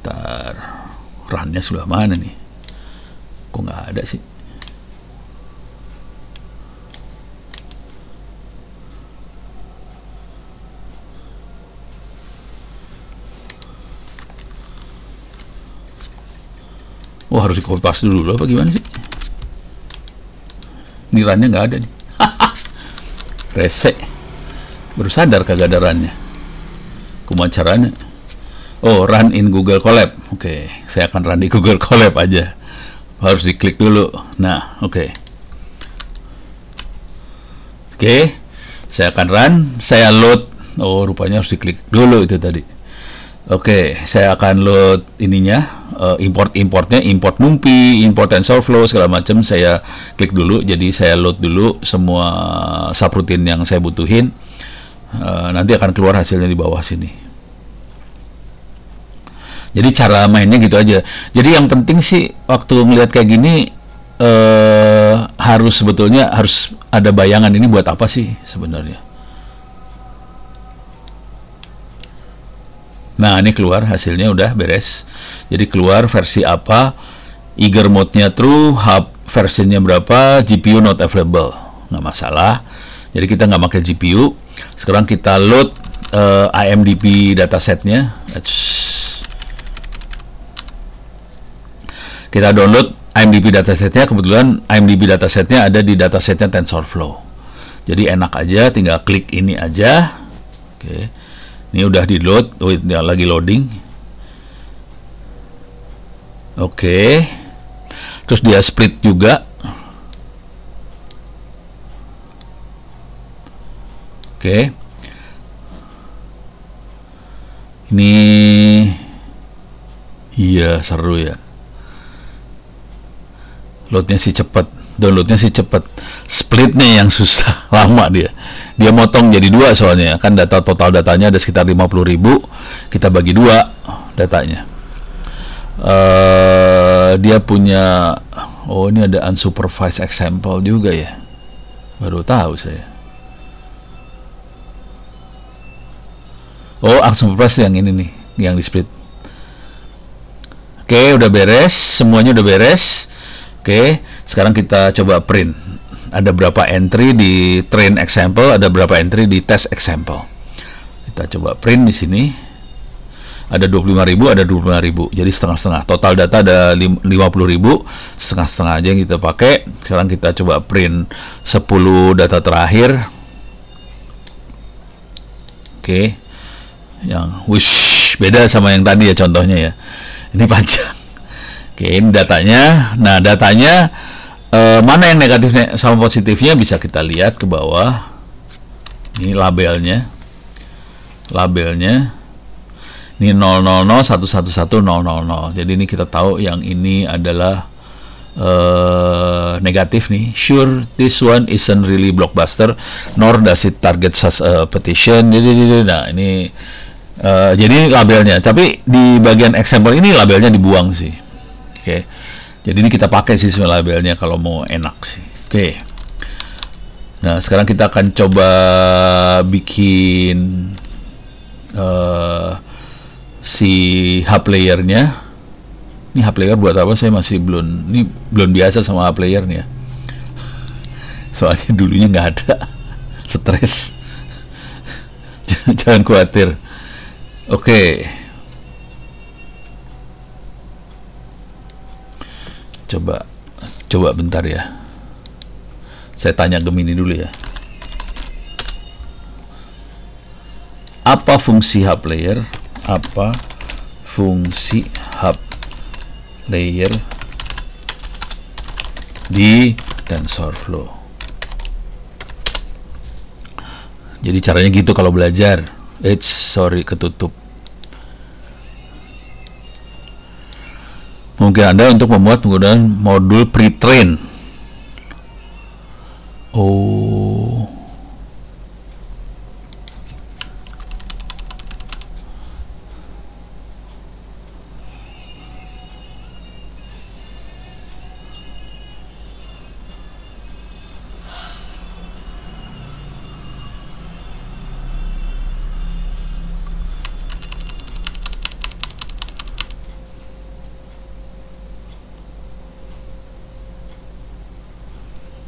Ntar, runnya sudah mana nih? Kok nggak ada sih? Oh, harus di copy paste dulu apa gimana sih? Ini runnya nggak ada nih. Rese. Baru sadar kagak ada runnya. Kumaha caranya? Oh, run in Google Colab. Oke, saya akan run di Google Colab aja. Harus diklik dulu. Nah, oke. Oke, saya akan run. Saya load. Oh, rupanya harus diklik dulu itu tadi. Oke, saya akan load ininya, import-importnya, import NumPy, import TensorFlow, segala macam. Saya klik dulu, jadi saya load dulu semua subroutine yang saya butuhin. Nanti akan keluar hasilnya di bawah sini. Jadi cara mainnya gitu aja. Jadi yang penting sih waktu melihat kayak gini, sebetulnya harus ada bayangan ini buat apa sih sebenarnya. Nah, ini keluar hasilnya udah beres. Jadi keluar versi apa, eager mode-nya true, hub versionnya berapa, GPU not available, nggak masalah. Jadi kita nggak pakai GPU. Sekarang kita load IMDb datasetnya. Kita download IMDb datasetnya. Kebetulan IMDb datasetnya ada di datasetnya TensorFlow. Jadi enak aja, tinggal klik ini aja. Oke. Ini udah di load, lagi loading. Oke. Terus dia split juga. Oke. Ini iya seru ya. Loadnya sih cepet, downloadnya sih cepet. Splitnya yang susah, lama dia. Dia motong jadi dua soalnya, kan data total datanya ada sekitar 50.000, kita bagi dua datanya. Dia punya, oh ini ada unsupervised example juga ya, baru tahu saya. Oh, unsupervised yang ini nih, yang di split. Oke, udah beres, semuanya udah beres. Oke, sekarang kita coba print. Ada berapa entry di train example, ada berapa entry di test example. Kita coba print di sini. Ada 25.000, ada 25.000. Jadi setengah-setengah. Total data ada 50.000, setengah-setengah aja yang kita pakai. Sekarang kita coba print 10 data terakhir. Oke. Yang wish, beda sama yang tadi ya contohnya ya. Ini panjang. Oke, ini datanya. Nah, datanya mana yang negatifnya sama positifnya bisa kita lihat ke bawah. Ini labelnya. Labelnya. Ini 000111000. Jadi ini kita tahu yang ini adalah negatif nih. Sure, this one isn't really blockbuster, nor does it target such a petition. Jadi, nah ini jadi labelnya. Tapi di bagian example ini labelnya dibuang sih. Oke. Jadi ini kita pakai sih labelnya kalau mau enak sih. Oke. Nah, sekarang kita akan coba bikin si hub layernya. Ini hub layer buat apa? Saya masih belum biasa sama hub layer nih ya. Soalnya dulunya nggak ada. Stres. Jangan khawatir. Oke. Coba bentar ya. Saya tanya Gemini dulu ya. Apa fungsi hub layer? Apa fungsi hub layer di TensorFlow? Jadi caranya gitu kalau belajar. Sorry, ketutup. Mungkin Anda untuk membuat penggunaan modul pre-train. Oh.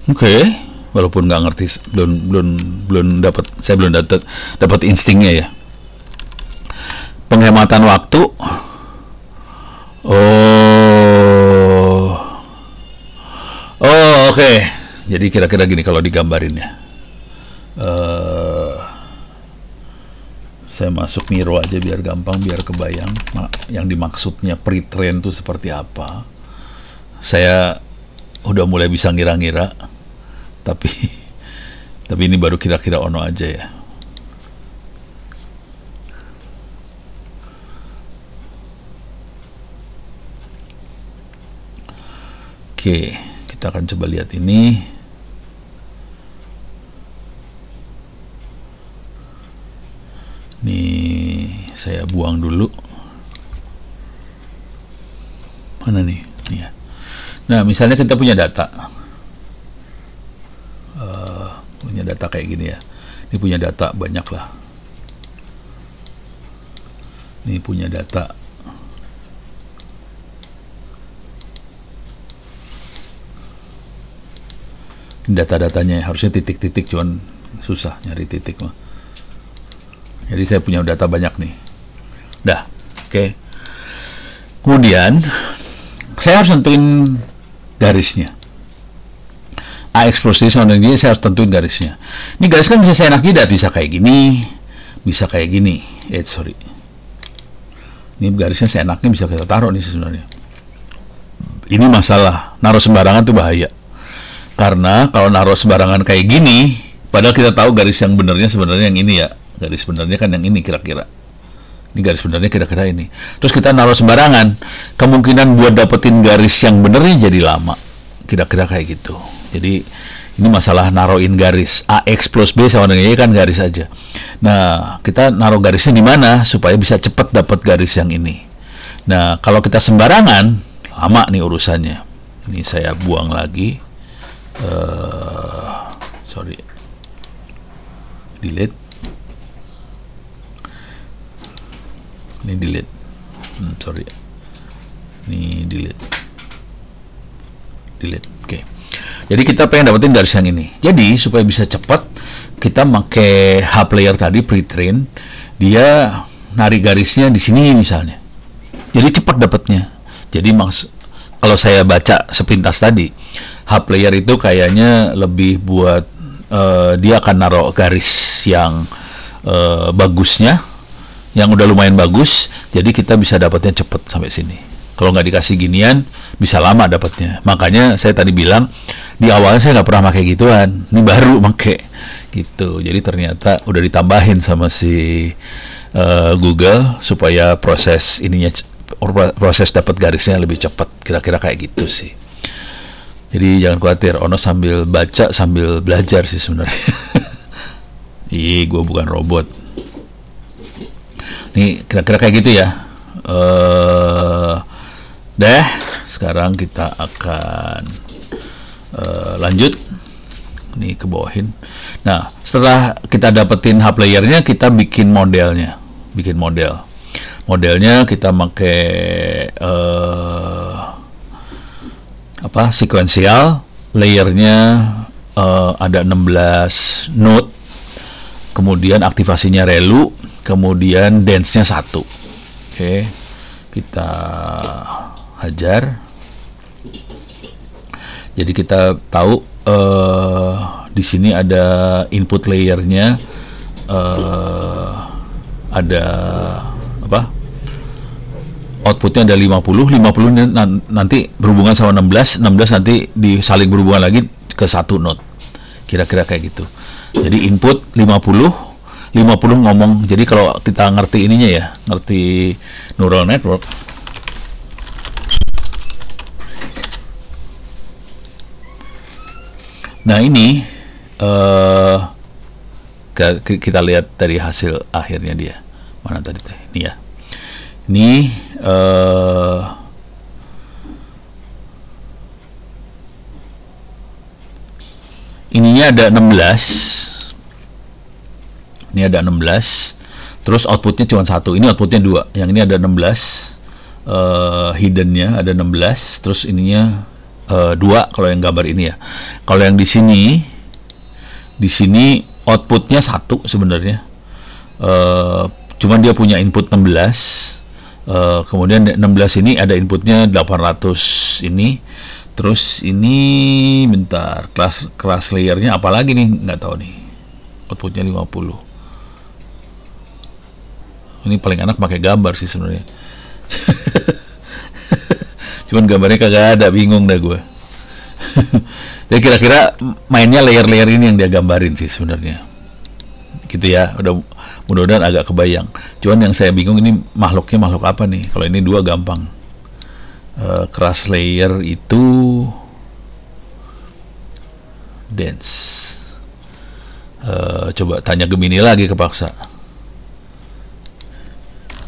Oke, walaupun nggak ngerti, belum dapat, saya belum dapat instingnya ya. Penghematan waktu. Oke. Jadi kira-kira gini kalau digambarin ya. Saya masuk Miro aja biar gampang, biar kebayang yang dimaksudnya pre-train itu seperti apa. Saya udah mulai bisa ngira-ngira. Tapi ini baru kira-kira ono aja ya. Oke, kita akan coba lihat ini. Nih, saya buang dulu. Mana nih? Nih ya. Nah, misalnya kita punya data. Punya data kayak gini ya. Ini punya data banyak lah. Ini punya data. Data-datanya harusnya titik-titik, cuman susah nyari titik mah. Jadi saya punya data banyak nih. Dah, oke. Kemudian saya harus tentuin garisnya. AX prosesi sama dengan gini, saya harus tentuin garisnya. Ini garis kan bisa saya enak jidat, bisa kayak gini, bisa kayak gini. Sorry. Ini garisnya saya enaknya bisa kita taruh nih sebenarnya. Ini masalah, naruh sembarangan tuh bahaya. Karena kalau naruh sembarangan kayak gini, padahal kita tahu garis yang benernya sebenarnya yang ini ya. Garis benernya kan yang ini kira-kira. Ini garis benernya kira-kira ini. Terus kita naruh sembarangan, kemungkinan buat dapetin garis yang benernya jadi lama. Kira-kira kayak gitu. Jadi Ini masalah naruhin garis. AX plus B sama dengan Y kan garis aja. Nah, kita naruh garisnya di mana supaya bisa cepat dapat garis yang ini. Nah, kalau kita sembarangan, lama nih urusannya. Ini saya buang lagi. Sorry. Delete. Ini delete. Sorry. Ini delete. Oke. Jadi kita pengen dapetin garis yang ini. Jadi supaya bisa cepat, kita pakai HPlayer tadi pre-train, dia narik garisnya di sini misalnya. Jadi cepat dapatnya. Jadi kalau saya baca sepintas tadi, HPlayer itu kayaknya lebih buat dia akan naruh garis yang bagusnya, yang udah lumayan bagus. Jadi kita bisa dapatnya cepat sampai sini. Kalau nggak dikasih ginian, bisa lama dapatnya. Makanya saya tadi bilang, di awalnya saya nggak pernah pakai gituan. Ini baru pakai gitu. Jadi ternyata udah ditambahin sama si Google supaya proses dapat garisnya lebih cepat. Kira-kira kayak gitu sih. Jadi jangan khawatir, Ono sambil baca sambil belajar sih sebenarnya. Ih, gue bukan robot. Nih kira-kira kayak gitu ya. Sekarang kita akan lanjut. Nih ke bawahin. Nah, setelah kita dapetin HPlayernya, kita bikin modelnya. Modelnya kita pakai sequential. Layernya ada 16 node. Kemudian aktivasinya relu. Kemudian dance-nya 1. Oke. Kita hajar. Jadi kita tahu di sini ada input layernya, ada outputnya ada 50 nanti berhubungan sama 16 nanti disaling berhubungan lagi ke satu node. Kira-kira kayak gitu. Jadi input 50 ngomong. Jadi kalau kita ngerti ininya ya, ngerti neural network, nah ini kita lihat dari hasil akhirnya dia. Mana tadi teh? Ini ya. Ini ininya ada 16. Ini ada 16. Terus outputnya cuma 1. Ini outputnya 2. Yang ini ada 16. Hiddennya ada 16. Terus ininya 2 kalau yang gambar ini ya. Kalau yang di sini outputnya 1 sebenarnya. Cuman dia punya input 16. Kemudian 16 ini ada inputnya 800 ini. Terus ini bentar, kelas layernya apalagi nih, nggak tahu nih. Outputnya 50. Ini paling enak pakai gambar sih sebenarnya. Cuman gambarnya kagak ada, bingung dah gue. Jadi kira-kira mainnya layer-layer ini yang dia gambarin sih sebenarnya. Gitu ya, mudah-mudahan agak kebayang. Cuman yang saya bingung ini makhluknya makhluk apa nih? Kalau ini 2 gampang. Crush layer itu dance. Coba tanya Gemini lagi kepaksa.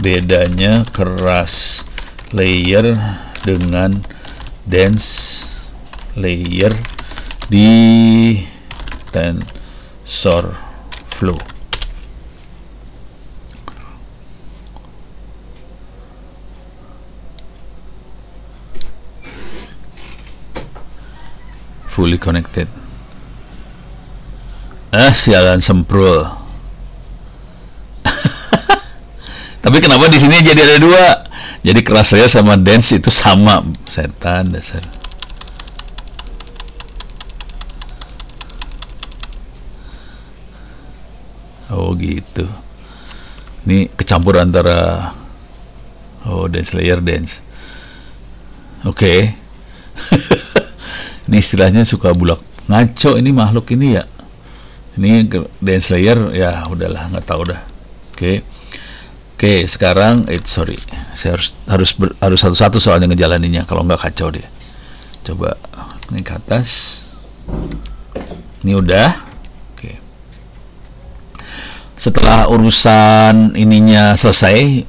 Bedanya crush layer dengan dance layer di TensorFlow. Fully connected. Sialan semprul. Tapi kenapa di sini jadi ada 2? Jadi crush layer sama dance itu sama. Setan dasar. Oh gitu. Ini kecampur antara dance layer dance. Oke. Ini istilahnya suka bulak ngaco ini makhluk ini ya. Ini dance layer ya udahlah, nggak tahu dah. Oke, sekarang sorry, saya harus satu-satu soalnya ngejalaninnya, kalau nggak kacau dia. Coba ini ke atas. Ini udah. Oke. Setelah urusan ininya selesai,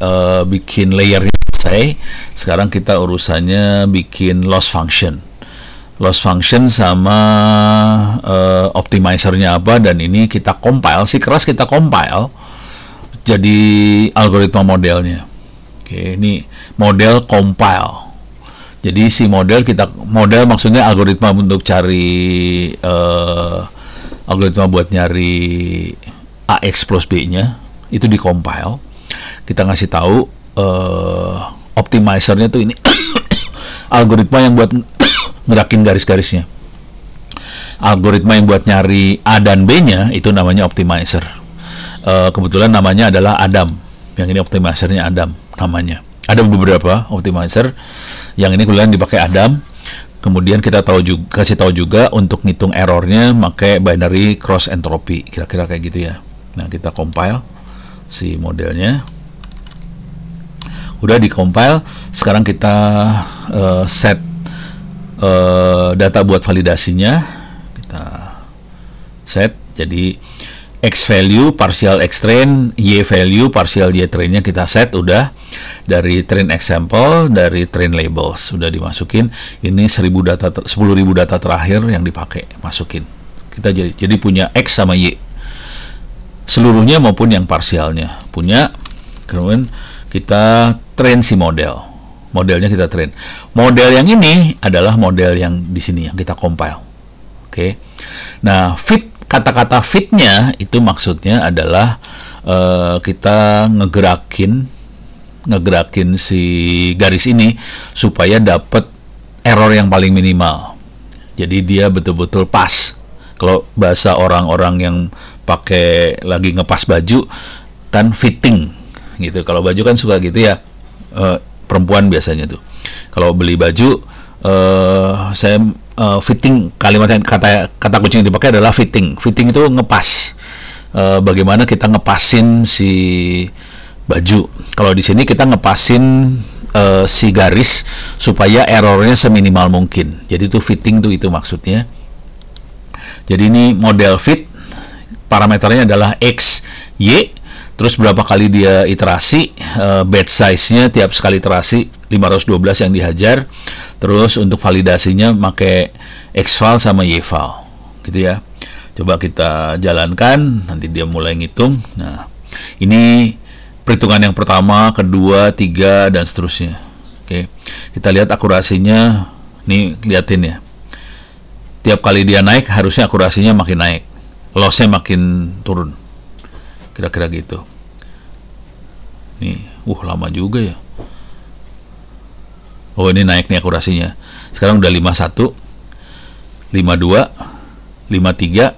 bikin layernya selesai, sekarang kita urusannya bikin loss function. Loss function sama optimizernya apa, dan ini kita compile, si keras kita compile jadi algoritma modelnya. Oke, ini model compile. Jadi si model maksudnya algoritma untuk cari algoritma buat nyari AX plus B-nya itu di compile. Kita ngasih tahu optimizernya tuh ini algoritma yang buat ngerakin garis-garisnya. Algoritma yang buat nyari A dan B-nya itu namanya optimizer. Kebetulan namanya adalah Adam. Yang ini optimizernya Adam namanya. Ada beberapa optimizer, yang ini kebetulan dipakai Adam. Kemudian kita kasih tahu juga untuk ngitung errornya pakai binary cross entropy, kira-kira kayak gitu ya. Nah, kita compile si modelnya. Udah di compile, sekarang kita set data buat validasinya. Kita set jadi X value partial X train, Y value partial Y trainnya kita set udah dari train example, dari train labels sudah dimasukin. Ini 10.000 data terakhir yang dipakai, masukin. Kita jadi punya X sama Y seluruhnya maupun yang parsialnya punya. Kemudian kita train si modelnya kita train. Model yang ini adalah model yang di sini yang kita compile. Oke. Nah, kata-kata fitnya itu maksudnya adalah kita ngegerakin si garis ini supaya dapat error yang paling minimal. Jadi dia betul-betul pas. Kalau bahasa orang-orang yang pakai lagi ngepas baju kan fitting gitu. Kalau baju kan suka gitu ya, perempuan biasanya tuh. Kalau beli baju saya fitting, kata kunci yang dipakai adalah fitting. Fitting itu ngepas. Bagaimana kita ngepasin si baju. Kalau di sini kita ngepasin si garis supaya errornya seminimal mungkin. Jadi itu fitting tuh, itu maksudnya. Jadi ini model fit, parameternya adalah X, Y, terus berapa kali dia iterasi, batch size-nya tiap sekali iterasi 512 yang dihajar. Terus untuk validasinya pakai X file sama Y file, gitu ya. Coba kita jalankan, nanti dia mulai ngitung. Nah, ini perhitungan yang pertama, kedua, tiga, dan seterusnya. Oke, kita lihat akurasinya. Nih, liatin ya. Tiap kali dia naik, harusnya akurasinya makin naik, loss-nya makin turun. Kira-kira gitu. Nih, lama juga ya. Oh, ini naik nih akurasinya. Sekarang udah 51, 52, 53.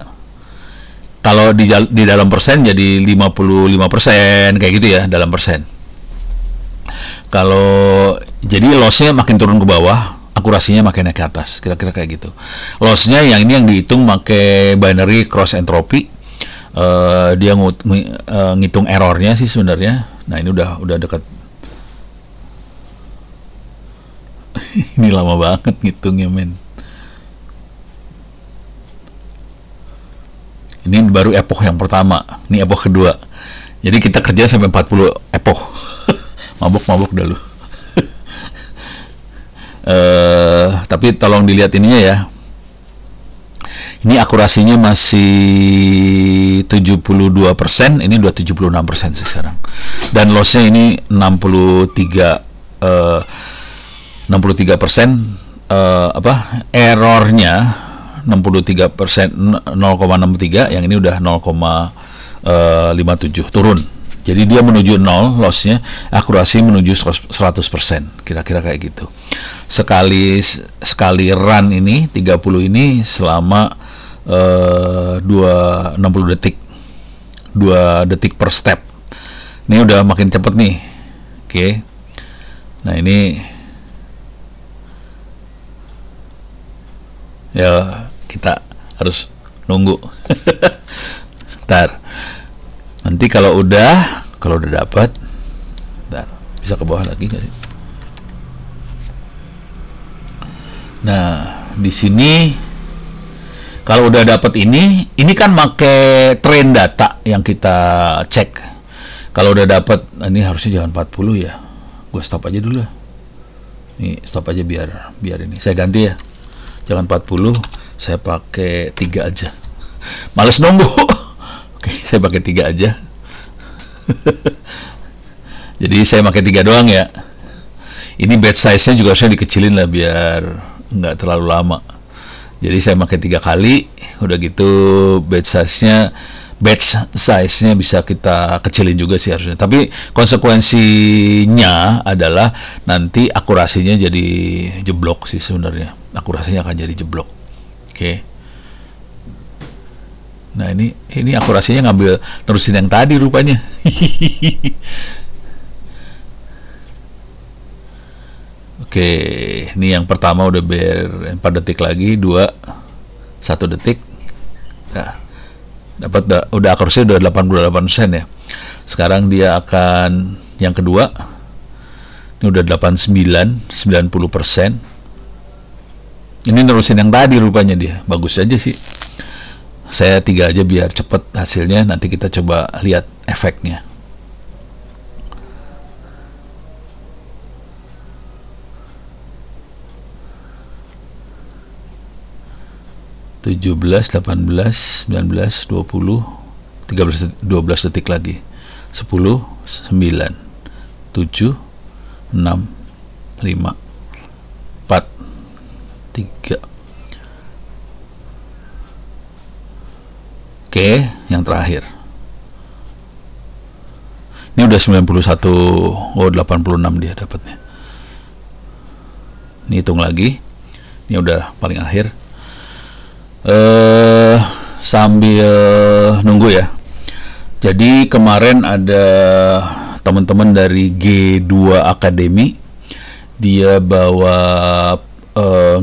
Kalau di dalam persen jadi 55%, kayak gitu ya, dalam persen. Kalau jadi loss-nya makin turun ke bawah, akurasinya makin naik ke atas, kira-kira kayak gitu. Loss-nya yang ini yang dihitung pakai binary cross entropy. Dia ngitung errornya sih sebenarnya. Nah, ini udah dekat. Ini lama banget ngitungnya, men. Ini baru epoch yang pertama, ini epoch kedua. Jadi kita kerja sampai 40 epoch. Mabuk dah lu. Tapi tolong dilihat ininya ya. Ini akurasinya masih 72%, ini udah 76% sekarang. Dan loss-nya ini 63%, errornya 63%, 0,63, yang ini udah 0,57, turun. Jadi dia menuju 0 loss-nya, akurasi menuju 100%, kira-kira kayak gitu. Sekali run ini 30 ini selama 60 detik, 2 detik per step. Ini udah makin cepet nih. Oke. Nah, ini ya kita harus nunggu. Ntar nanti kalau udah dapat, ntar bisa ke bawah lagi nggak sih? Nah, di sini Kalau udah dapat ini kan pakai train data yang kita cek. Kalau udah dapat, ini harusnya jangan 40 ya. Gue stop aja dulu. Nih, stop aja biar ini. Saya ganti ya. Jangan 40, saya pakai 3 aja. Males nunggu. Oke, saya pakai 3 aja. Jadi saya pakai 3 doang ya. Ini batch size-nya juga harusnya dikecilin lah biar nggak terlalu lama. Jadi saya pakai 3 kali, udah gitu batch size-nya bisa kita kecilin juga sih harusnya. Tapi konsekuensinya adalah nanti akurasinya jadi jeblok sih sebenarnya. Akurasinya akan jadi jeblok. Oke. Nah ini akurasinya ngambil nerusin yang tadi rupanya. Oke, ini yang pertama udah 4 detik lagi, 1 detik. Nah, udah akurasinya udah 88% ya. Sekarang dia akan yang kedua. Ini udah 90%. Ini nerusin yang tadi rupanya dia. Bagus aja sih. Saya 3 aja biar cepet hasilnya. Nanti kita coba lihat efeknya. 17, 18, 19, 20, 13, 12 detik lagi. 10, 9, 7, 6, 5, 4, 3. Oke, yang terakhir. Ini udah 91, 86 dia dapatnya. Ini hitung lagi. Ini udah paling akhir. Sambil nunggu ya. Jadi kemarin ada teman-teman dari G2 Academy, dia bawa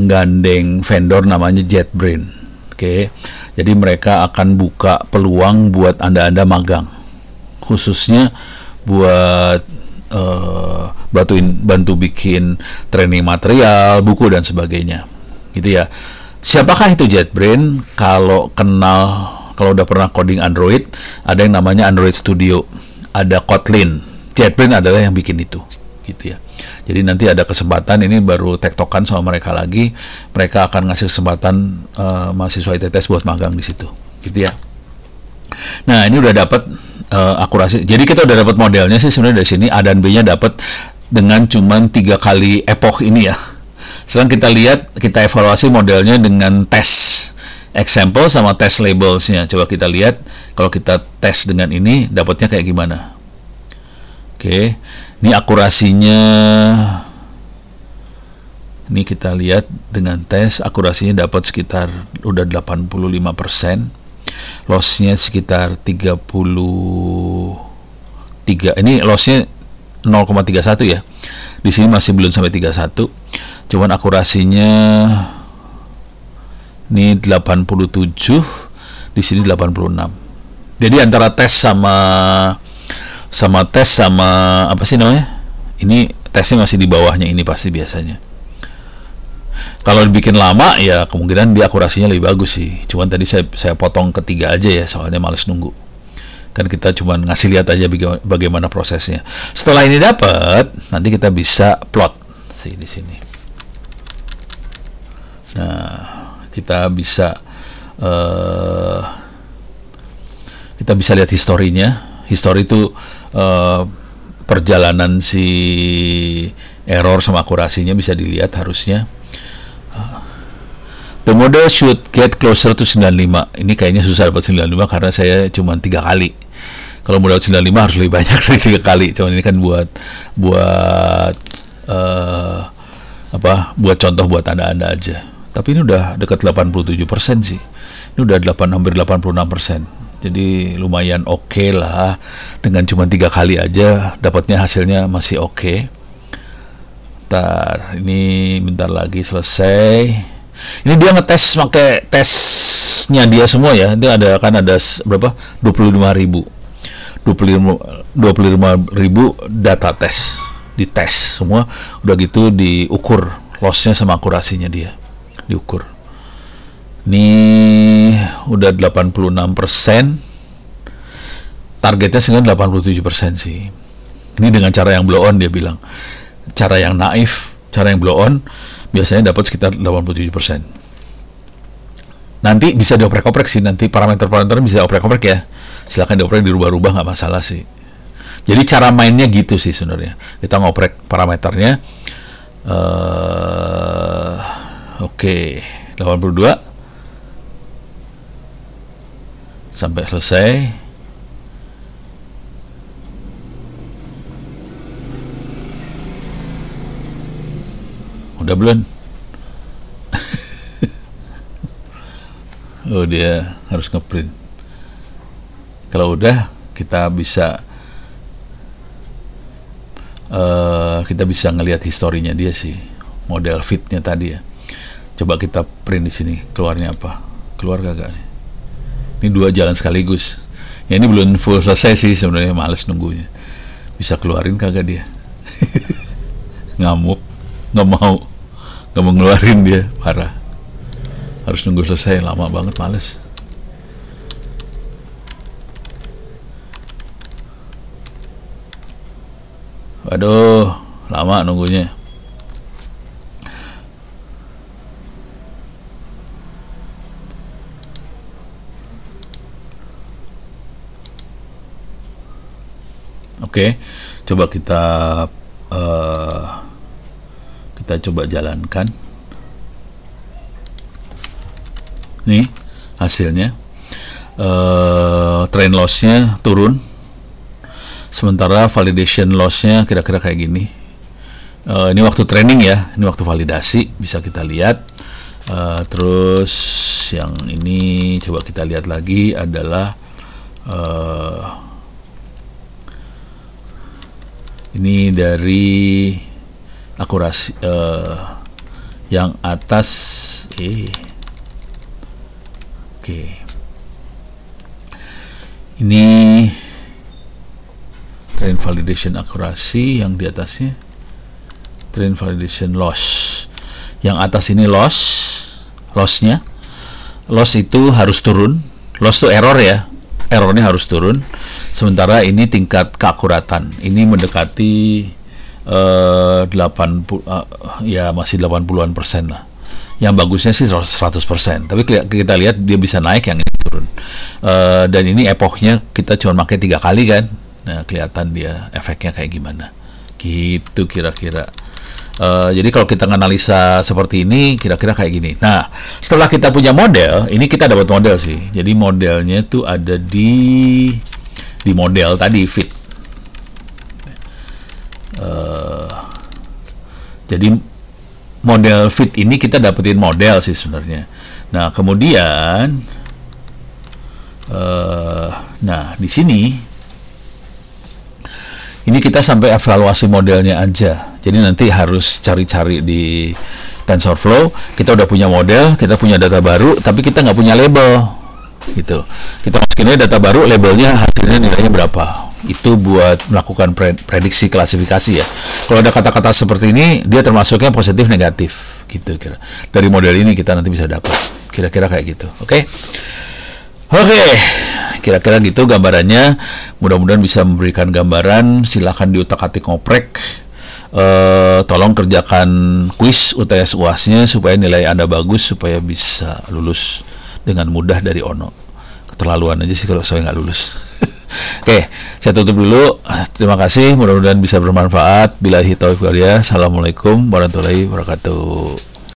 gandeng vendor namanya JetBrains. Oke. Jadi mereka akan buka peluang buat anda magang, khususnya buat bantu bikin training material, buku dan sebagainya, gitu ya. Siapakah itu JetBrains? Kalau udah pernah coding Android, ada yang namanya Android Studio, ada Kotlin. JetBrains adalah yang bikin itu, gitu ya. Jadi nanti ada kesempatan, ini baru tektokan sama mereka lagi, mereka akan ngasih kesempatan mahasiswa ITTS buat magang di situ, gitu ya. Nah, ini udah dapat akurasi. Jadi kita udah dapat modelnya sih sebenarnya dari sini. A dan B-nya dapat dengan cuman 3 kali epoch ini ya. Sekarang kita lihat, kita evaluasi modelnya dengan tes example sama tes labelsnya. Coba kita lihat kalau kita tes dengan ini dapatnya kayak gimana. Oke, ini akurasinya. Ini kita lihat dengan tes akurasinya dapat sekitar udah 85%. Lossnya sekitar 33. Ini lossnya 0,31 ya. Di sini masih belum sampai 31. Cuman akurasinya ini 87, di sini 86. Jadi antara tes sama apa sih namanya? Ini tesnya masih di bawahnya ini pasti biasanya. Kalau dibikin lama ya kemungkinan dia akurasinya lebih bagus sih. Cuman tadi saya potong ketiga aja ya, soalnya males nunggu. Kan kita cuman ngasih lihat aja bagaimana prosesnya. Setelah ini dapat, nanti kita bisa plot sih di sini. Nah, kita bisa lihat historinya. History itu perjalanan si error sama akurasinya bisa dilihat harusnya. The model should get closer to 95. Ini kayaknya susah dapat 95 karena saya cuma 3 kali. Kalau model 95 harus lebih banyak dari 3 kali. Cuman ini kan buat contoh buat anda aja. Tapi ini udah dekat 87% sih. Ini udah hampir 86%. Jadi lumayan oke lah. Dengan cuma 3 kali aja dapatnya hasilnya masih oke. Ini bentar lagi selesai. Ini dia ngetes pakai tesnya dia semua ya. Dia ada berapa? 25.000 data tes. Dites semua, udah gitu diukur lossnya sama akurasinya dia. Diukur. Ini udah 86%. Targetnya sebenarnya 87% sih. Ini dengan cara yang blow on, dia bilang. Cara yang naif, cara yang blow on, biasanya dapat sekitar 87%. Nanti bisa dioprek-oprek sih, nanti parameter-parameter bisa dioprek-oprek ya. Silahkan dioprek, dirubah-rubah, nggak masalah sih. Jadi cara mainnya gitu sih sebenarnya. Kita ngoprek parameternya. Oke, 82 sampai selesai. Udah belum? Oh, dia harus ngeprint. Kalau udah, kita bisa ngelihat historinya dia sih, model fitnya tadi ya. Coba kita print di sini, keluarnya apa? Keluar kagak nih? Ini 2 jalan sekaligus. Ya ini belum full selesai sih sebenarnya, males nunggunya. Bisa keluarin kagak dia? Ngamuk, nggak mau ngeluarin dia, parah. Harus nunggu selesai, lama banget, males. Waduh, lama nunggunya. Oke, coba kita coba jalankan. Nih hasilnya, trend lossnya turun, sementara validation lossnya kira-kira kayak gini. Ini waktu training ya, ini waktu validasi, bisa kita lihat. Terus yang ini coba kita lihat lagi adalah ini dari akurasi yang atas. Oke. Ini trend validation akurasi, yang di atasnya trend validation loss. Yang atas ini lossnya. Loss itu harus turun. Loss itu error ya. Errornya harus turun. Sementara ini tingkat keakuratan. Ini mendekati 80, ya masih 80-an persen lah. Yang bagusnya sih 100%, tapi kita lihat dia bisa naik, yang ini turun. Dan ini epochnya kita cuma pakai 3 kali kan. Nah, kelihatan dia efeknya kayak gimana. Gitu kira-kira. Jadi kalau kita analisa seperti ini, kira-kira kayak gini. Nah, setelah kita punya model, ini kita dapat model sih. Jadi modelnya tuh ada di model tadi, fit. Jadi model fit ini kita dapetin model sih sebenarnya. Nah, kemudian nah di sini ini kita sampai evaluasi modelnya aja. Jadi nanti harus cari-cari di TensorFlow. Kita udah punya model, kita punya data baru, tapi kita nggak punya label gitu. Kita masukin aja data baru, labelnya hasilnya nilainya berapa. Itu buat melakukan prediksi klasifikasi ya. Kalau ada kata-kata seperti ini, dia termasuknya positif negatif gitu kira. Dari model ini kita nanti bisa dapat kira-kira kayak gitu. Oke. Kira-kira gitu gambarannya. Mudah-mudahan bisa memberikan gambaran. Silahkan diutak-atik ngoprek. Tolong kerjakan kuis UTS UASnya supaya nilai Anda bagus, supaya bisa lulus dengan mudah dari Ono. Keterlaluan aja sih kalau saya nggak lulus. Oke, saya tutup dulu. Terima kasih, mudah-mudahan bisa bermanfaat. Billahi taufiq wal hidayah. Assalamualaikum warahmatullahi wabarakatuh.